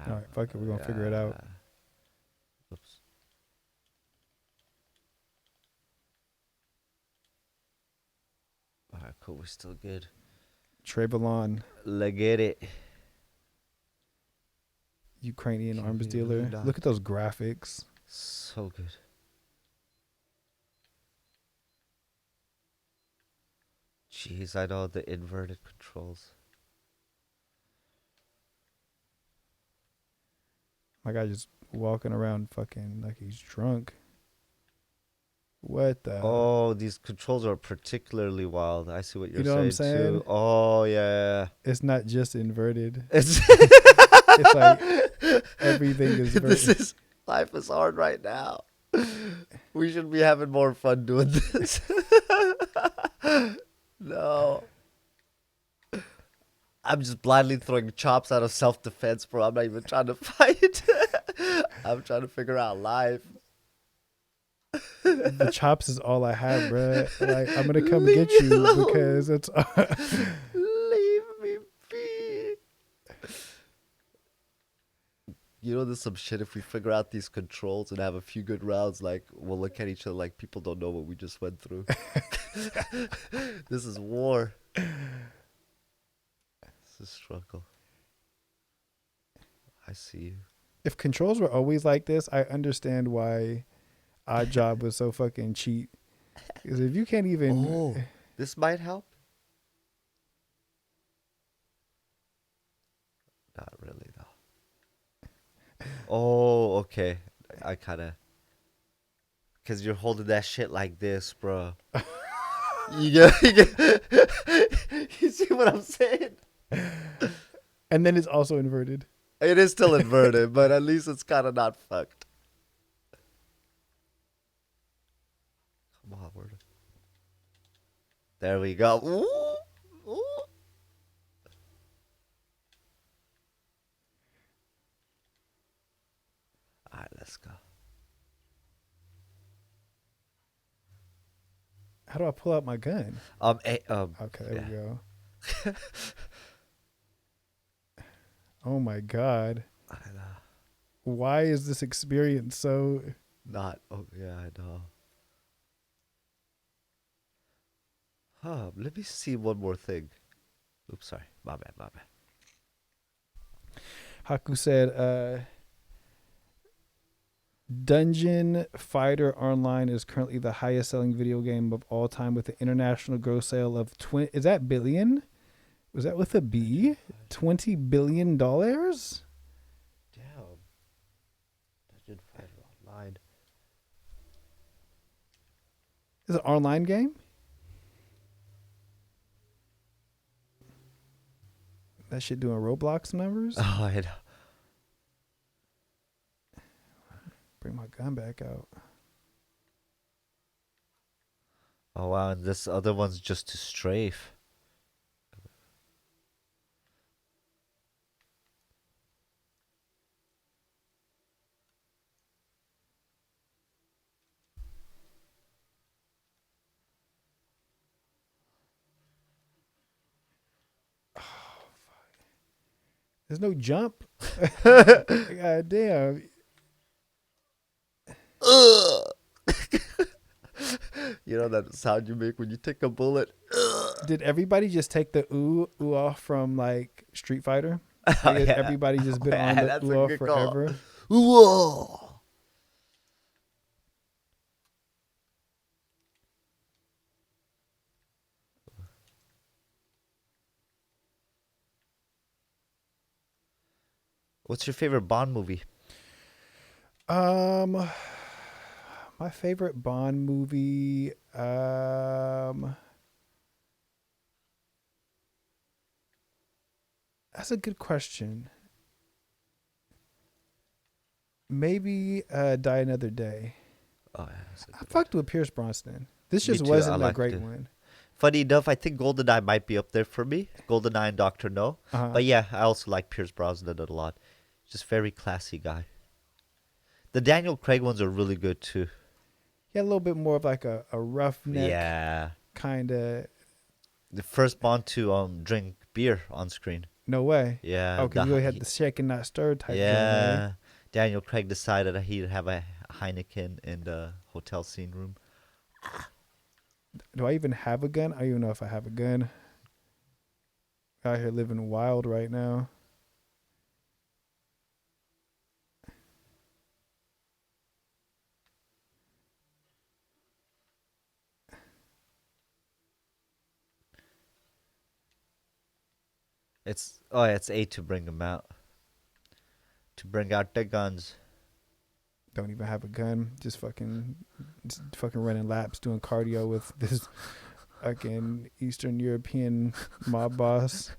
All right, fuck it, we're gonna figure it out. Oops. All right, cool. We're still good. Trevelyan, Let's get it. Ukrainian Can arms we dealer. really not- Look at those graphics. So good. Jeez, I know the inverted controls. My guy just walking around fucking like he's drunk. What the? Oh, these controls are particularly wild. I see what you're You know what I'm saying saying? too. Oh yeah. It's not just inverted. It's It's like everything is this inverted. is life is hard right now. We should be having more fun doing this. No. I'm just blindly throwing chops out of self-defense, bro. I'm not even trying to fight. I'm trying to figure out life. The chops is all I have, bruh. Like I'm gonna come Leave get me you alone. because it's. Leave me be. You know, there's some shit if we figure out these controls and have a few good rounds, like, we'll look at each other like people don't know what we just went through. This is war. This is struggle. I see you. If controls were always like this, I understand why Odd Job was so fucking cheap. Because if you can't even, Oh, this might help. Not really, though. Oh, okay. I kind of... Because you're holding that shit like this, bro. You see what I'm saying? and then it's also inverted. It is still inverted, but at least it's kind of not fucked. Come on, word. There we go. Ooh, ooh. All right, let's go. How do I pull out my gun? Okay, there yeah. we go. Oh my god. I know. Why is this experience so... Not. Oh, yeah, I know. Huh, let me see one more thing. Oops, sorry. My bad, my bad. Haku said, Dungeon Fighter Online is currently the highest selling video game of all time with an international gross sale of is that billion? Was that with a B? $20 billion? Damn. Dungeon Fighter Online. Is it an online game? That shit doing Roblox numbers? Oh, I know. Bring my gun back out. Oh wow, and this other one's just to strafe. There's no jump. God damn. You know that sound you make when you take a bullet? Did everybody just take the ooh off from like Street Fighter? Like, Oh, yeah. everybody just been Yeah, on the that's a ooh off good call. forever. Whoa! What's your favorite Bond movie? My favorite Bond movie. That's a good question. Maybe Die Another Day. Oh, yeah, that's a I good one. fucked with Pierce Brosnan. This Me just too, I wasn't a liked great it. one. Funny enough, I think Goldeneye might be up there for me. Goldeneye and Doctor No. Uh-huh. But yeah, I also like Pierce Brosnan a lot. Just very classy guy. The Daniel Craig ones are really good too. He had a little bit more of like a roughneck Yeah. kind of. The first Bond to drink beer on screen. No way. Yeah. Oh, because the you really He- had the shake and not stir type joint, Yeah. right? Daniel Craig decided that he'd have a Heineken in the hotel scene room. Do I even have a gun? I don't even know if I have a gun. Out here living wild right now. It's it's A to bring them out. To bring out the guns. Don't even have a gun. Just fucking running laps, doing cardio with this fucking Eastern European mob boss.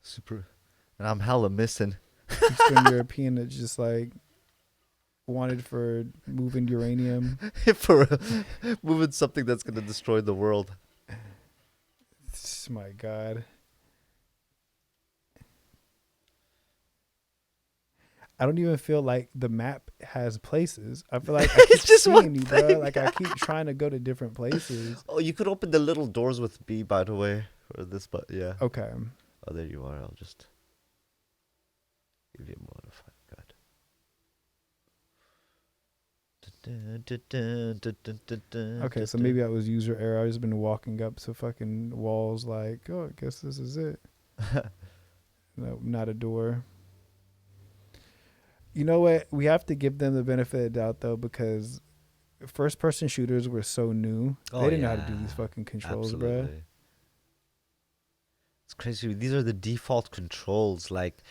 Super. And I'm hella missing. Eastern European that just like wanted for moving uranium. For moving something that's gonna destroy the world. My God. I don't even feel like the map has places. I feel like I keep It's just seeing one you, bro. thing. Like I keep trying to go to different places. Oh, you could open the little doors with B, by the way. Or this, but yeah. Okay. Oh, there you are. I'll just give you a modified gun. Okay, so maybe I was user error. I've just been walking up to fucking walls like, oh, I guess this is it. No, not a door. You know what? We have to give them the benefit of the doubt though, because first person shooters were so new. Oh, They didn't know how to do yeah. these fucking controls, Absolutely. bro. It's crazy. These are the default controls. Like,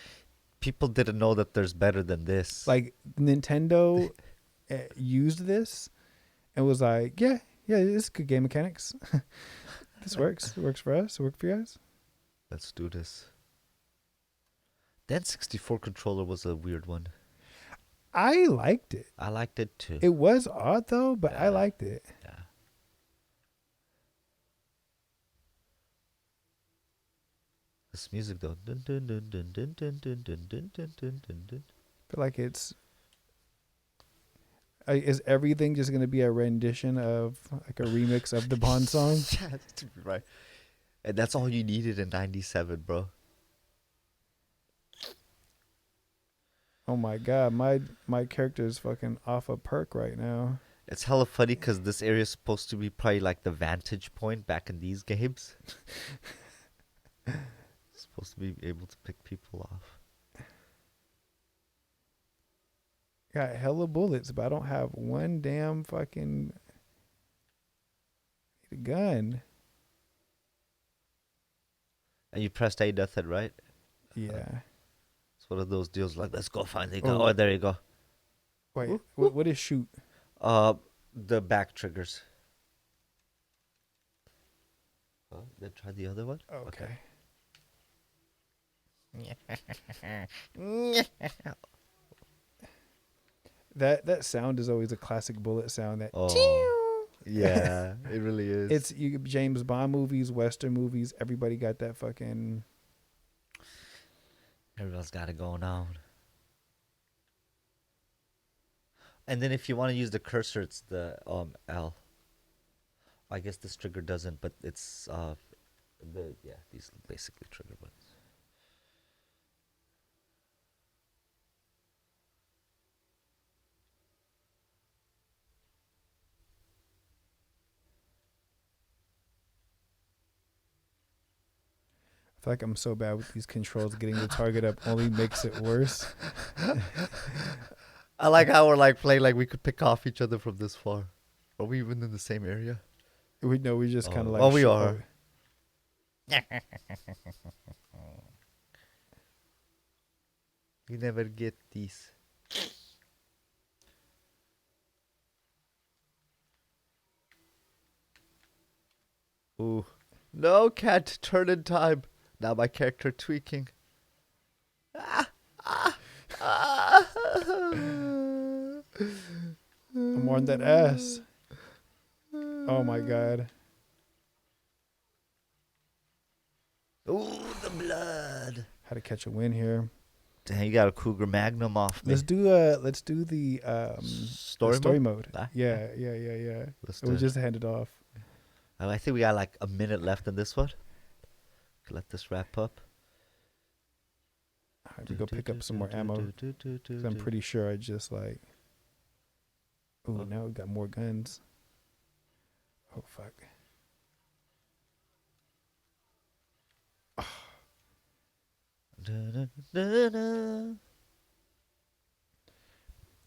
people didn't know that there's better than this. Like Nintendo used this and was like, yeah, this is good game mechanics. This works. It works for us. It worked for you guys. let's do this. The N64 controller was a weird one. I liked it. I liked it too. It was odd though, but I Yeah. liked it. Yeah. This music though. Dun, dun, dun, dun, dun, dun, dun, dun, dun, dun, dun, dun, dun. I feel like it's. Is everything just gonna be a rendition of like a remix of the Bond song? Yeah, to be right. And that's all you needed in '97, bro. Oh my God, my character is fucking off a perk right now. It's hella funny because this area is supposed to be probably like the vantage point back in these games. Supposed to be able to pick people off. Got hella bullets, but I don't have one damn fucking gun. And you pressed A nothing, right? Yeah. It's one of those deals like, let's go find the gun. Oh. Oh, there you go. Wait, what is shoot? The back triggers. Oh, then try the other one. Okay. That sound is always a classic bullet sound. That Oh, yeah, it really is. it's James Bond movies, Western movies. Everybody got that fucking. Everyone's got it going on. And then if you want to use the cursor, it's the L. I guess this trigger doesn't, but it's these basically trigger buttons. I feel like I'm so bad with these controls. Getting the target up only makes it worse. I like how we're like playing like we could pick off each other from this far. Are we even in the same area? We just kind of like. Oh, we are. You never get these. Ooh. No, can't turn in time. Now my character tweaking. I'm on that ass. Oh my god. Ooh, the blood. How to catch a win here. Damn, you got a Cougar Magnum off me. Let's do the Story mode. Ah, Yeah. Let's We'll do it. just hand it off. I think we got like a minute left in this one. Let this wrap up. I have to go pick up some more ammo. 'Cause I'm pretty sure I just like. Ooh, now we got more guns. Oh fuck.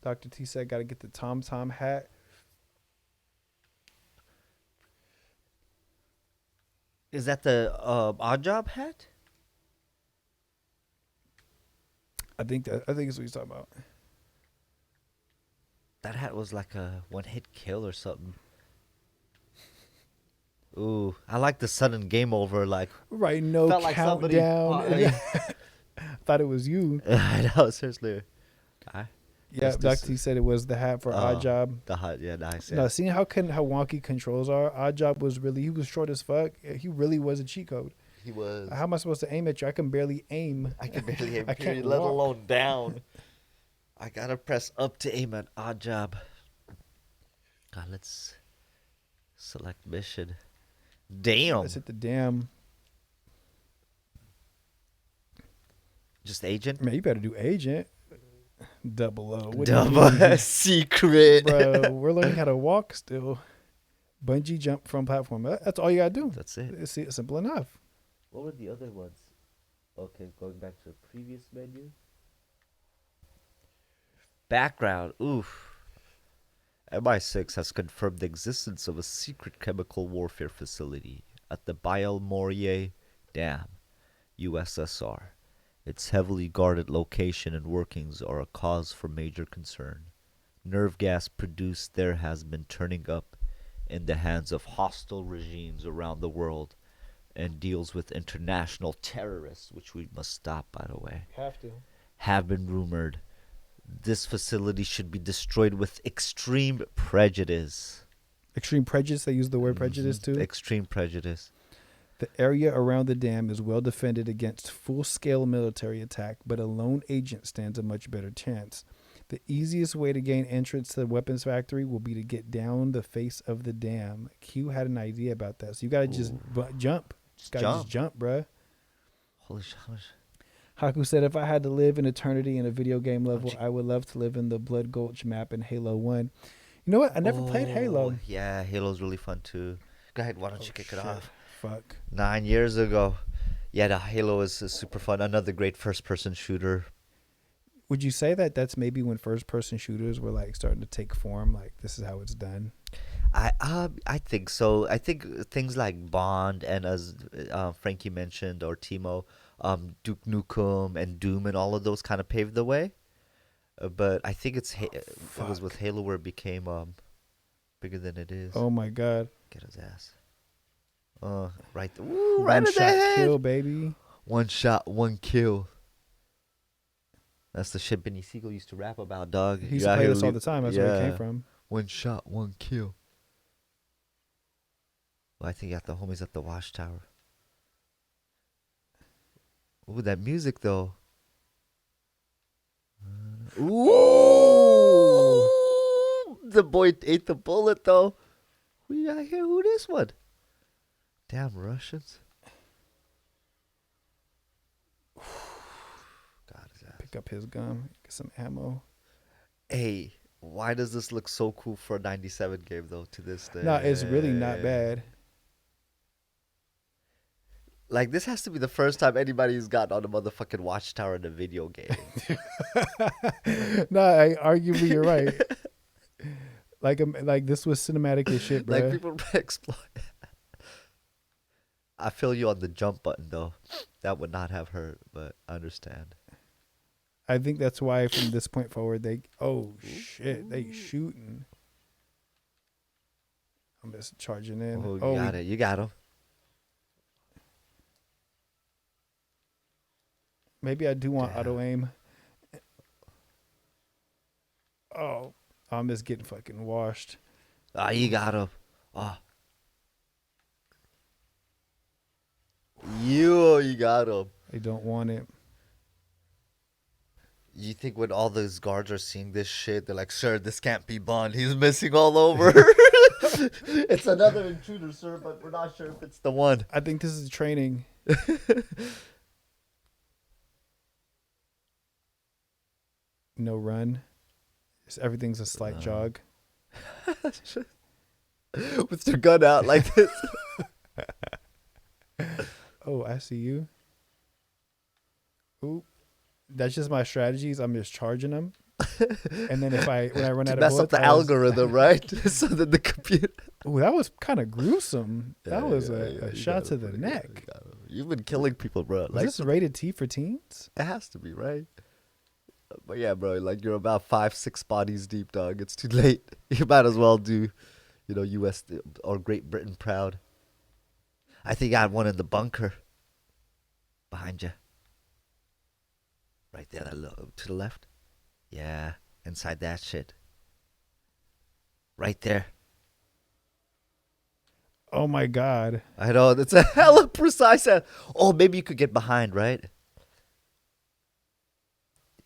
Dr. T said, "Got to get the Tom Tom hat." Is that the odd job hat? I think it's what he's talking about. That hat was like a one-hit kill or something. Ooh, I like the sudden game over. Like, Right, no Felt like somebody- countdown. Thought it was you. I know, seriously. Yeah, This- Dr. T said it was the hat for Odd Job. The hot, yeah, nice. Yeah. No, seeing how wonky controls are, Odd Job was he was short as fuck. He really was a cheat code. He was. How am I supposed to aim at you? I can barely aim. I can barely aim, I period, can't let walk. alone down. I gotta press up to aim at odd job. God, let's select mission. Damn. Let's hit the damn. Just agent? Man, you better do agent. 00. What do you Double mean? secret. Bro, we're learning how to walk still. Bungee jump from platform. That's all you gotta do. That's it. It's simple enough. What were the other ones? Okay, going back to the previous menu. Background. Oof. MI6 has confirmed the existence of a secret chemical warfare facility at the Biel-Morier Dam, USSR. Its heavily guarded location and workings are a cause for major concern. Nerve gas produced there has been turning up in the hands of hostile regimes around the world and deals with international terrorists, which we must stop, by the way, Have to. have been rumored. This facility should be destroyed with extreme prejudice. Extreme prejudice. They use the word prejudice too. Extreme prejudice. The area around the dam is well defended against full-scale military attack, but a lone agent stands a much better chance. The easiest way to gain entrance to the weapons factory will be to get down the face of the dam. Q had an idea about that, so you gotta just jump. Just jump, bruh. Holy shit. Haku said, "If I had to live in eternity in a video game level, I would love to live in the Blood Gulch map in Halo 1." You know what? I never played Halo. Yeah, Halo's really fun too. Go ahead, why don't you kick it off? Fuck. 9 years ago. Yeah, the Halo is super fun. Another great first-person shooter. Would you say that that's maybe when first-person shooters were like starting to take form? Like this is how it's done. I think so. I think things like Bond and, as Frankie mentioned, or Timo, Duke Nukem and Doom and all of those kind of paved the way. But I think it was with Halo where it became bigger than it is. Oh my god. Get his ass. Right. Ooh, right One in the shot head. kill, baby. One shot, one kill. That's the shit Benny Siegel used to rap about, dog. He used You're to out play here this all leave- the time. That's where it came Yeah. from. One shot, one kill. Well, I think you got the homies at the Watchtower. Ooh, that music though. Ooh, the boy ate the bullet though. We got here. Who this one? Damn Russians. God, his ass. Pick up his gun, get some ammo. Hey, why does this look so cool for a '97 game though? To this day, No, it's really not bad. Like, this has to be the first time anybody's gotten on a motherfucking Watchtower in a video game. No, arguably you're right. Like this was cinematic as shit, bro. Like, people exploit. I feel you on the jump button, though. That would not have hurt, but I understand. I think that's why from this point forward they they shooting. I'm just charging in. Oh, you got it. You got him. Maybe I do want Damn. auto aim. Oh, I'm just getting fucking washed. Ah, you got him. Ah. You got him. They don't want it. You think when all those guards are seeing this shit, they're like, sir, this can't be Bond. He's missing all over. It's another intruder, sir, but we're not sure if it's the one. I think this is training. No run. Everything's a slight jog. With your gun out like this. Oh, I see you. Oop. That's just my strategies. I'm just charging them. And then when I run To out of mess bullets, up the I was- algorithm, right? So that the computer. Ooh, that was kind of gruesome. That was Yeah, a you shot got to him the pretty good, neck. you got him. You've been killing people, bro. Was Like, this rated T for teens? it has to be, right? But yeah, bro, like, you're about 5-6 bodies deep, dog. It's too late. You might as well do, U.S. or Great Britain proud. I think I had one in the bunker. Behind you. Right there, to the left. Yeah, inside that shit. Right there. Oh my god. I know, that's a hella precise. Oh, maybe you could get behind, right?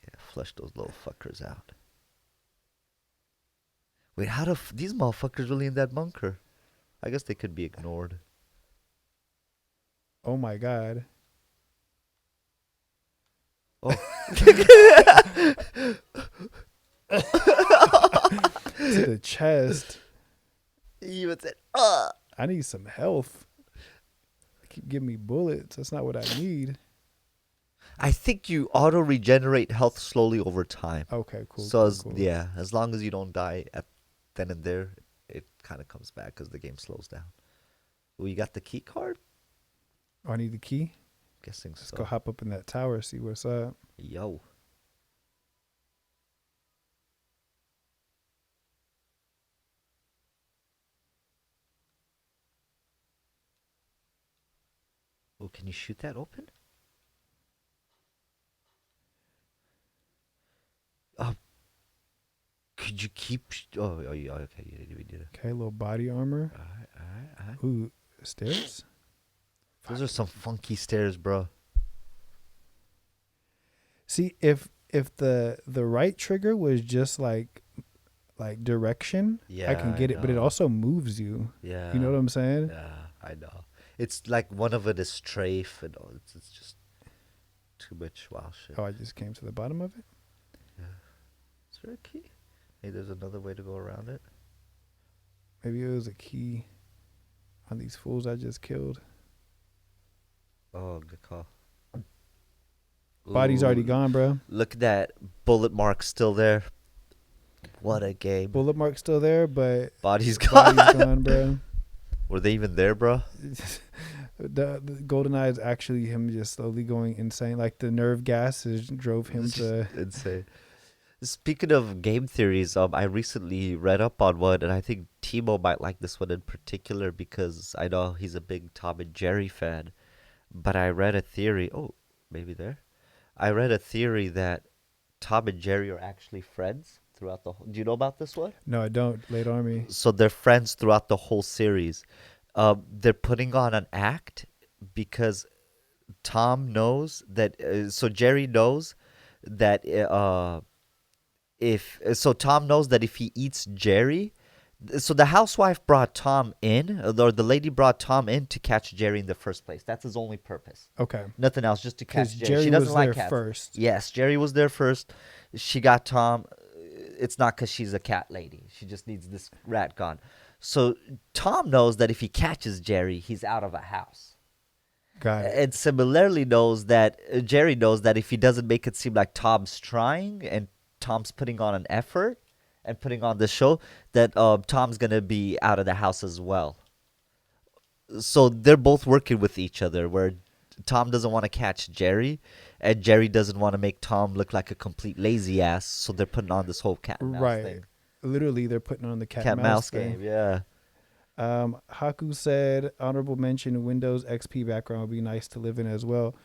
Yeah, flush those little fuckers out. Wait, how do these motherfuckers really in that bunker? I guess they could be ignored. Oh my god. Oh. To the chest. He even said, I need some health. Keep giving me bullets. That's not what I need. I think you auto regenerate health slowly over time. Okay, cool. So cool, as, cool. yeah, as long as you don't die at then and there, it kind of comes back because the game slows down. Well, you got the key card? Oh, I need the key. Guessing Let's so. go hop up in that tower, see what's up. Yo. Oh, can you shoot that open? Oh. Could you keep? Yeah, okay, we did it. Okay, little body armor. All right. Ooh, stairs. Those are some funky stairs, bro. See, if the right trigger was just like direction, Yeah, I can get it, but it know. also moves you. Yeah. You know what I'm saying? Yeah, I know. It's like one of it is strafe and all. It's just too much wild shit. Oh, I just came to the bottom of it. Is there a key? Hey, there's another way to go around it. Maybe it was a key on these fools I just killed. Oh, good call. Body's already Ooh, gone, bro. Look at that bullet mark still there. What a game. Bullet mark's still there, but Body's gone. body's gone, bro. Were they even there, bro? The Goldeneye is actually him just slowly going insane. Like the nerve gas drove him It's to. just insane. Speaking of game theories, I recently read up on one, and I think Timo might like this one in particular because I know he's a big Tom and Jerry fan. But I read a theory. Oh, maybe there. I read a theory that Tom and Jerry are actually friends throughout the whole. Do you know about this one? No, I don't. Late Army. So they're friends throughout the whole series. They're putting on an act because Tom knows that. So Jerry knows that if so, Tom knows that if he eats Jerry, so the housewife brought Tom in, or the lady brought Tom in to catch Jerry in the first place. That's his only purpose. Okay. Nothing else, just to catch Because Jerry. Jerry She doesn't was like there cats. first. Yes, Jerry was there first. She got Tom. It's not because she's a cat lady. She just needs this rat gone. So Tom knows that if he catches Jerry, he's out of a house. Got it. And similarly knows that Jerry knows that if he doesn't make it seem like Tom's trying and Tom's putting on an effort and putting on the show, that Tom's gonna be out of the house as well. So they're both working with each other, where Tom doesn't want to catch Jerry, and Jerry doesn't want to make Tom look like a complete lazy ass. So they're putting on this whole cat and mouse Right. thing. Literally, they're putting on the cat, Cat mouse mouse thing. game, yeah. Haku said, honorable mention, Windows XP background would be nice to live in as well.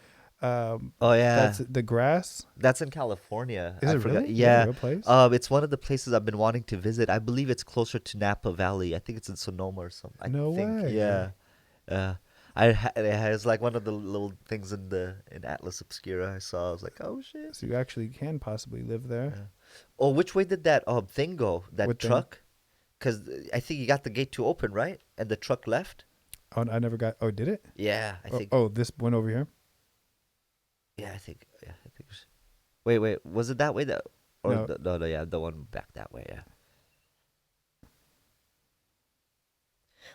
Oh yeah, That's the grass. that's in California. Is I it forgot. really? Is that a Yeah, real place? it's one of the places I've been wanting to visit. I believe it's closer to Napa Valley. I think it's in Sonoma or something. I No think. way. Yeah, it has like one of the little things in Atlas Obscura I saw. I was like, oh shit. So you actually can possibly live there. Yeah. Oh, which way did that thing go? That What thing? truck? Because I think you got the gate to open, right? And the truck left. Oh, I never got. Oh, did it? Yeah, I think. Oh, this one over here. Yeah, I think. Yeah, I think. It was, wait. Was it that way? That or No. no. Yeah, the one back that way. Yeah.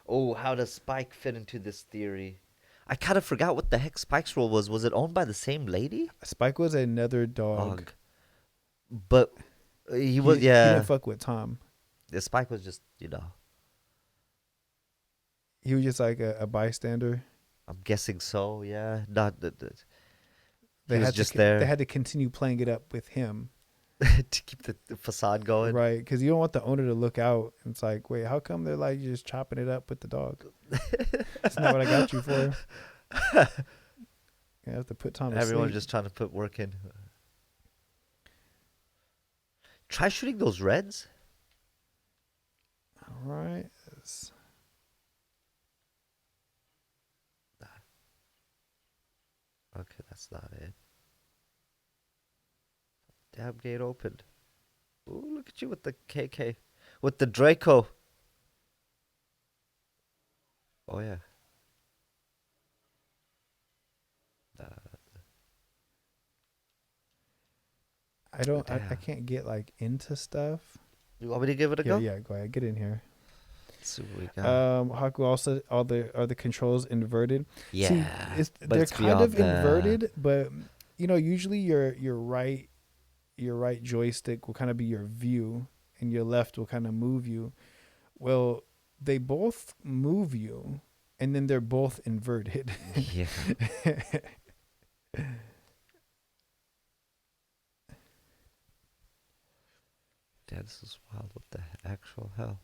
Oh, how does Spike fit into this theory? I kind of forgot what the heck Spike's role was. Was it owned by the same lady? Spike was another dog. But he was, He yeah. didn't fuck with Tom. The Spike was just, He was just like a bystander. I'm guessing so, yeah. Not that. They He was had just to, there They had to continue playing it up with him, to keep the facade going. right? Because you don't want the owner to look out. And it's like, wait, how come they're like just chopping it up with the dog? That's not what I got you for. You have to put Tom to Everyone's sleep. just trying to put work in. Try shooting those reds. All right. Okay, that's not it. Damn gate opened. Ooh, look at you with the KK. With the Draco. Oh, yeah. I don't. I Damn. can't get like into stuff. You want me to give it a Yeah, go? yeah. Go ahead. Get in here. Let's see what we got. Haku also are the controls inverted. Yeah, See, but they're it's kind of beyond the- inverted, but usually your right joystick will kind of be your view, and your left will kind of move you. Well, they both move you, and then they're both inverted. Yeah. Damn, this is wild. What the actual hell?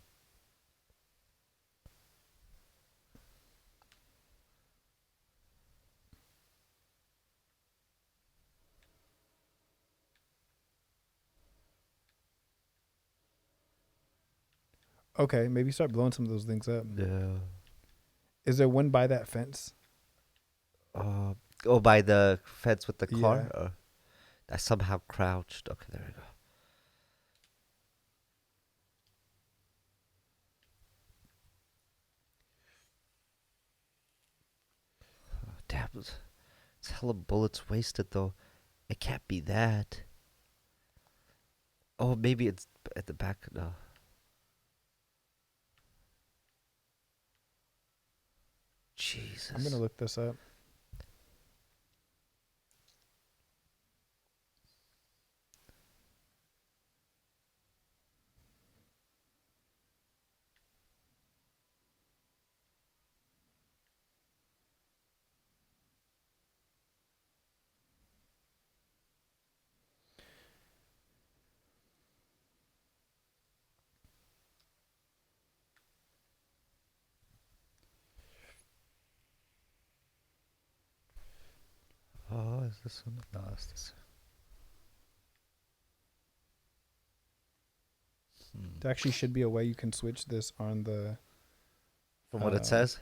Okay, maybe start blowing some of those things up. Yeah. Is there one by that fence? Oh, by the fence with the car? Yeah. I somehow crouched. Okay, there we go. Oh, damn. It's hella bullets wasted, though. It can't be that. Oh, maybe it's at the back. No. Jesus. I'm gonna look this up. Oh, is this one? No, it's this. There actually should be a way you can switch this on the. From what it says.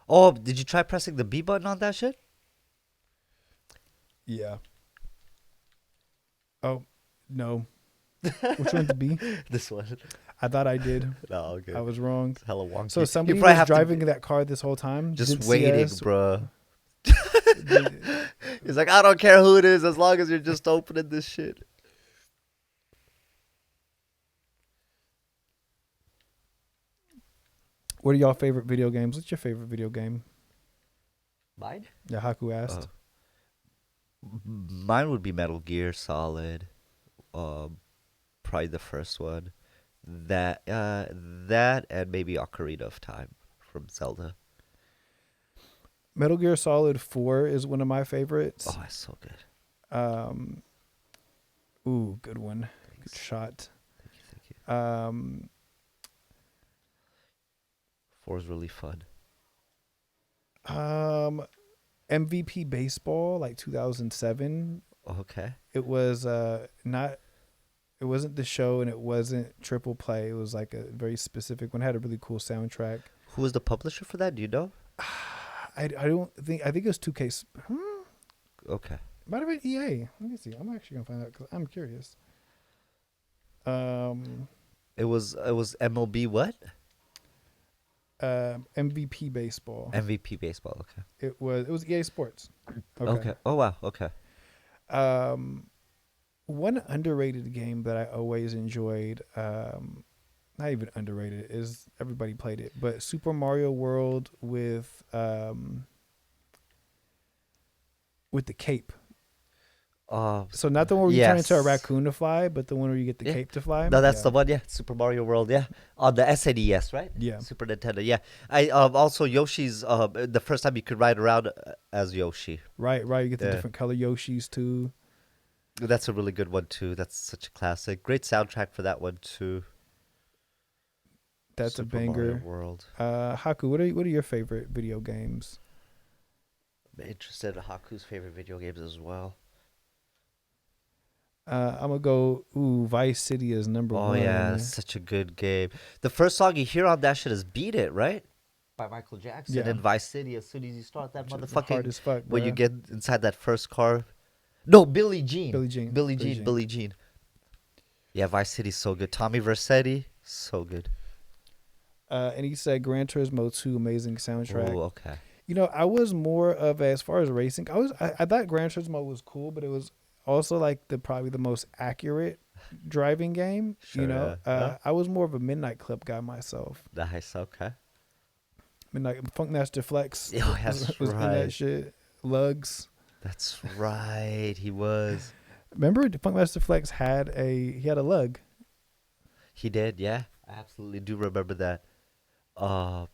Oh, did you try pressing the B button on that shit? Yeah. Oh, no. Which one's the B? This one. I thought I did. No, okay. I was wrong. It's hella wonky. So You somebody probably was have to driving that car this whole time. just didn't see waiting, us. bruh. He's like, I don't care who it is as long as you're just opening this shit. What are y'all favorite video games? What's your favorite video game? Mine? Yeah, Haku asked. Mine would be Metal Gear Solid. Probably the first one. That and maybe Ocarina of Time from Zelda. Metal Gear Solid 4 is one of my favorites. Oh, it's so good. Ooh, good one. Good shot. Thank you. 4 is really fun. MVP Baseball, like 2007. Okay. It was not. It wasn't the show, and it wasn't triple play. It was like a very specific one. It had a really cool soundtrack. Who was the publisher for that? Do you know? I don't think. I think it was 2K. Okay. Might have been EA. Let me see. I'm actually gonna find out because I'm curious. It was MLB what? MVP Baseball. MVP Baseball. Okay. It was EA Sports. Okay. Oh wow. Okay. One underrated game that I always enjoyed, not even underrated, is everybody played it, but Super Mario World with the cape. So not the one where you turn into a raccoon to fly, but the one where you get the cape to fly. No, that's the one. Yeah, Super Mario World. Yeah, on the SNES, right? Yeah. Super Nintendo. Yeah. I also Yoshi's. The first time you could ride around as Yoshi. Right. You get the different color Yoshis too. That's a really good one too. That's such a classic. Great soundtrack for that one too. That's Super a banger. Mario World. Haku, what are your favorite video games? I'm interested in Haku's favorite video games as well. I'm gonna go. Vice City is number one. Oh yeah, that's such a good game. The first song you hear on that shit is "Beat It," right? By Michael Jackson. Yeah. And Vice City. As soon as you start that Hard motherfucking, as fuck, when you bruh. get inside that first car. No, Billie Jean. Billie Jean. Billie Billie Jean. Jean. Billie Jean. Yeah, Vice City's so good. Tommy Vercetti, so good. And he said Gran Turismo 2, amazing soundtrack. Oh, okay. You know, I was more of as far as racing. I thought Gran Turismo was cool, but it was also like probably the most accurate driving game. Sure, you know, yeah. I was more of a Midnight Club guy myself. Nice, okay. Midnight Funkmaster Flex Oh, that's was in right. that shit. Lugs. That's right. He was. Remember, Funkmaster Flex had a lug. He did, yeah. I absolutely do remember that. Kind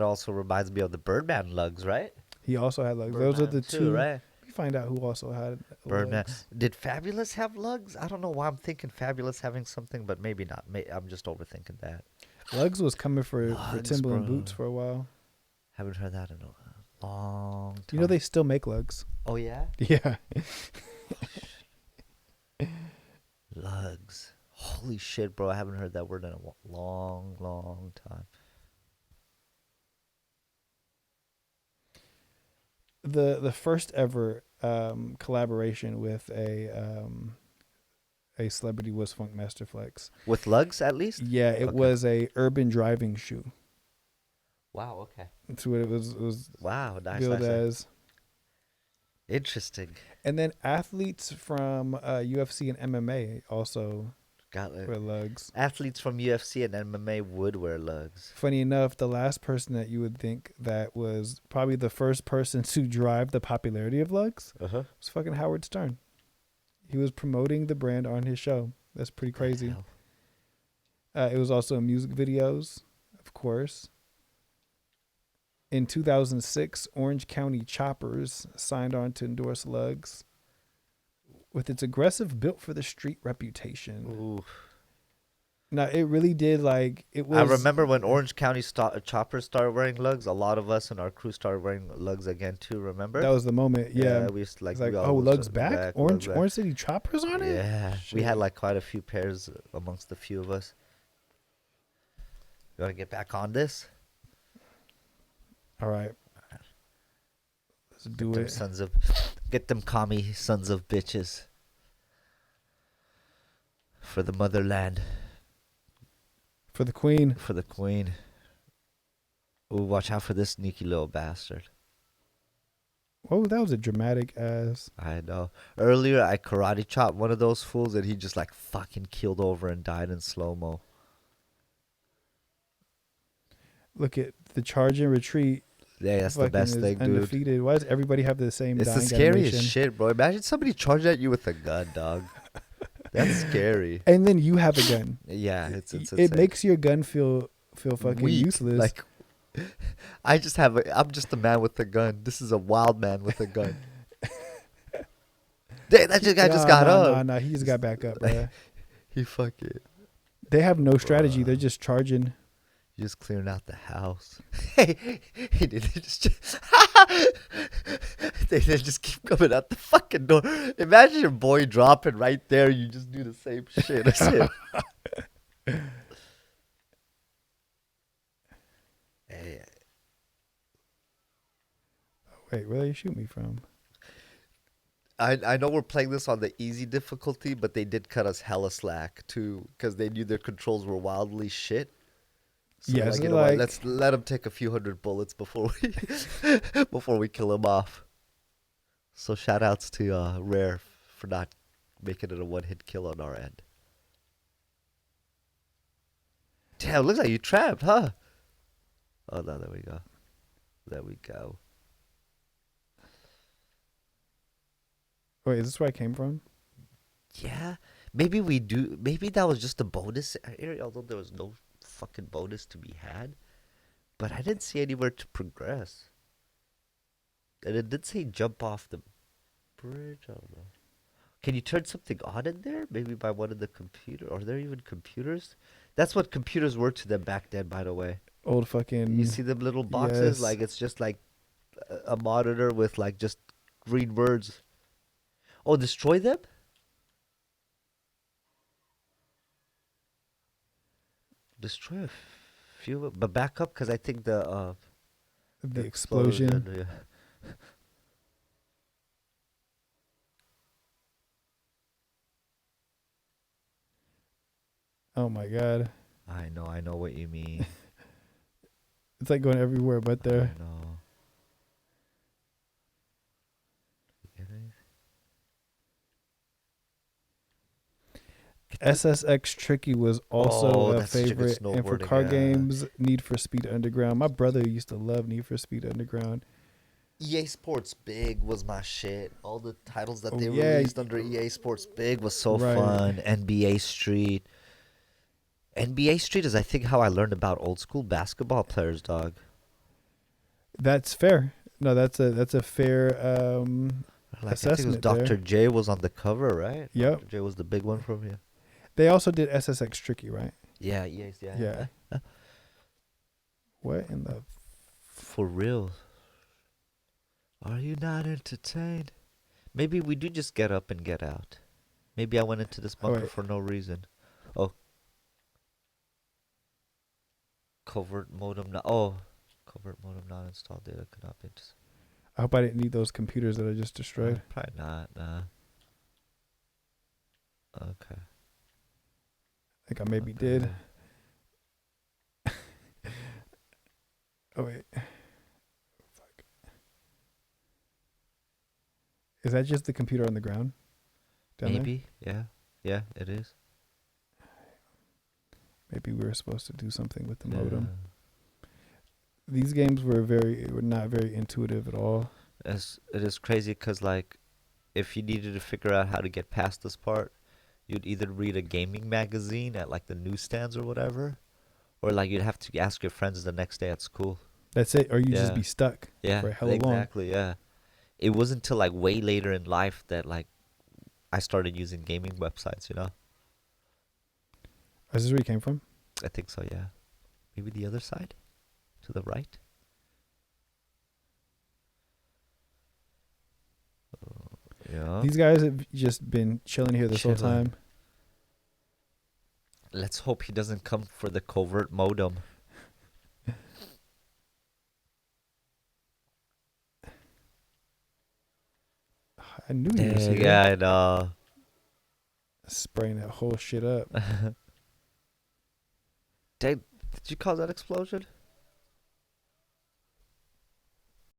of also reminds me of the Birdman lugs, right? He also had lugs. Those are the Birdman too, two. right? We find out who also had Birdman. lugs. Did Fabulous have lugs? I don't know why I'm thinking Fabulous having something, but maybe not. I'm just overthinking that. Lugs was coming for Lugs, Timberland bro. boots for a while. Haven't heard that in a long time. You know they still make lugs. Oh, yeah? Yeah. Lugs. Holy shit, bro. I haven't heard that word in a long, long time. The first ever collaboration with a celebrity was Funkmaster Flex. With lugs, at least? Yeah, it Okay. was a urban driving shoe. Wow, okay. That's what it was Wow, nice. billed nice. as. Interesting. And then athletes from UFC and MMA also Got wear it. lugs. Athletes from UFC and MMA would wear lugs. Funny enough, the last person that you would think that was probably the first person to drive the popularity of lugs Uh-huh. was fucking Howard Stern. He was promoting the brand on his show. That's pretty crazy. It was also in music videos, of course. In 2006, Orange County Choppers signed on to endorse lugs. With its aggressive built for the street reputation. Ooh. No, it really did. Like it was. I remember when Orange County choppers started wearing lugs. A lot of us in our crew started wearing lugs again too. Remember? That was the moment. Yeah. we used to, like, It's like, we all oh, was Lugs just back? Lugs back. Orange City Choppers on it? Yeah, we had Shit. like quite a few pairs amongst the few of us. You want to get back on this? All right. Let's do Them it. get them commie sons of bitches for the motherland, For the Queen. for the queen. Ooh, watch out for this sneaky little bastard. Oh, that was a dramatic ass. I know. Earlier, I karate chopped one of those fools, and he just like fucking keeled over and died in slow mo. Look at the charge and retreat. Yeah, that's the Fucking best is thing, dude. undefeated. Why does everybody have the same It's the dying scariest animation? shit, bro. Imagine somebody charging at you with a gun, dog. That's scary. And then you have a gun. Yeah, it's it insane. makes your gun feel fucking Weak. useless. Like, I'm just a man with a gun. This is a wild man with a gun. Dang, that guy just got up. Nah, he just got back up, bruh. He fucking They have no strategy. They're just charging. just clearing out the house. Hey, he did just they just keep coming out the fucking door. Imagine your boy dropping right there. You just do the same shit as him. Hey, Wait, where they shoot me from? I know we're playing this on the easy difficulty, but they did cut us hella slack too, because they knew their controls were wildly shit. So Yeah, like, so you know what? like- Let's let them take a few hundred bullets before we before we kill him off. So shout outs to Rare for not making it a one-hit kill on our end. Damn, looks like you trapped, huh? Oh no, there we go. There we go. Wait, is this where I came from? Yeah, maybe we do. Maybe that was just a bonus area, although there was no fucking bonus to be had. But I didn't see anywhere to progress. And it did say jump off the bridge. I don't know. Can you turn something on in there? Maybe by one of the computer. Are there even computers? That's what computers were to them back then, by the way. Old fucking. You see them little boxes? Yes. Like, it's just like a monitor with like just green words. Oh, destroy them? Destroy a few, but back up because I think the explosion. Yeah. Oh my god. I know what you mean. It's like going everywhere but there. I know. SSX Tricky was also Oh, a that's such a good favorite. And for snowboarding, car yeah. games, Need for Speed Underground. My brother used to love Need for Speed Underground. EA Sports Big was my shit. All the titles that Oh, they yeah. released under EA Sports Big was so Right. fun. NBA Street. NBA Street is, I think, how I learned about old school basketball players, dog. That's fair. No, that's a fair Like, I think it was assessment there. Dr. J was on the cover, right? Yep. Dr. J was the big one from you. They also did SSX Tricky, right? Yeah, yes, yeah. Yeah. What in the For real. Are you not entertained? Maybe we do just get up and get out. Maybe I went into this bunker wait. for no reason. Oh. Covert modem not. Oh. Covert modem not installed. Data cannot be. I hope I didn't need those computers that I just destroyed. Probably not. Nah. Okay. I think I maybe Okay. did. Oh wait. Fuck. Is that just the computer on the ground? Down there? Maybe. Yeah. Yeah, it is. Maybe we were supposed to do something with the Yeah. modem. These games were not very intuitive at all. It is crazy because, like, if you needed to figure out how to get past this part, you'd either read a gaming magazine at, like, the newsstands or whatever, or, like, you'd have to ask your friends the next day at school. That's it, or you just Yeah. be stuck Yeah, for hella long. exactly, yeah. It wasn't until, like, way later in life that, like, I started using gaming websites, you know? Is this where you came from? I think so, yeah. Maybe the other side? To the right? Yeah. These guys have just been chilling here this whole Chilling. time. Let's hope he doesn't come for the covert modem. I knew he was Dang, here. yeah, I know. Spraying that whole shit up. Dang, did you cause that explosion?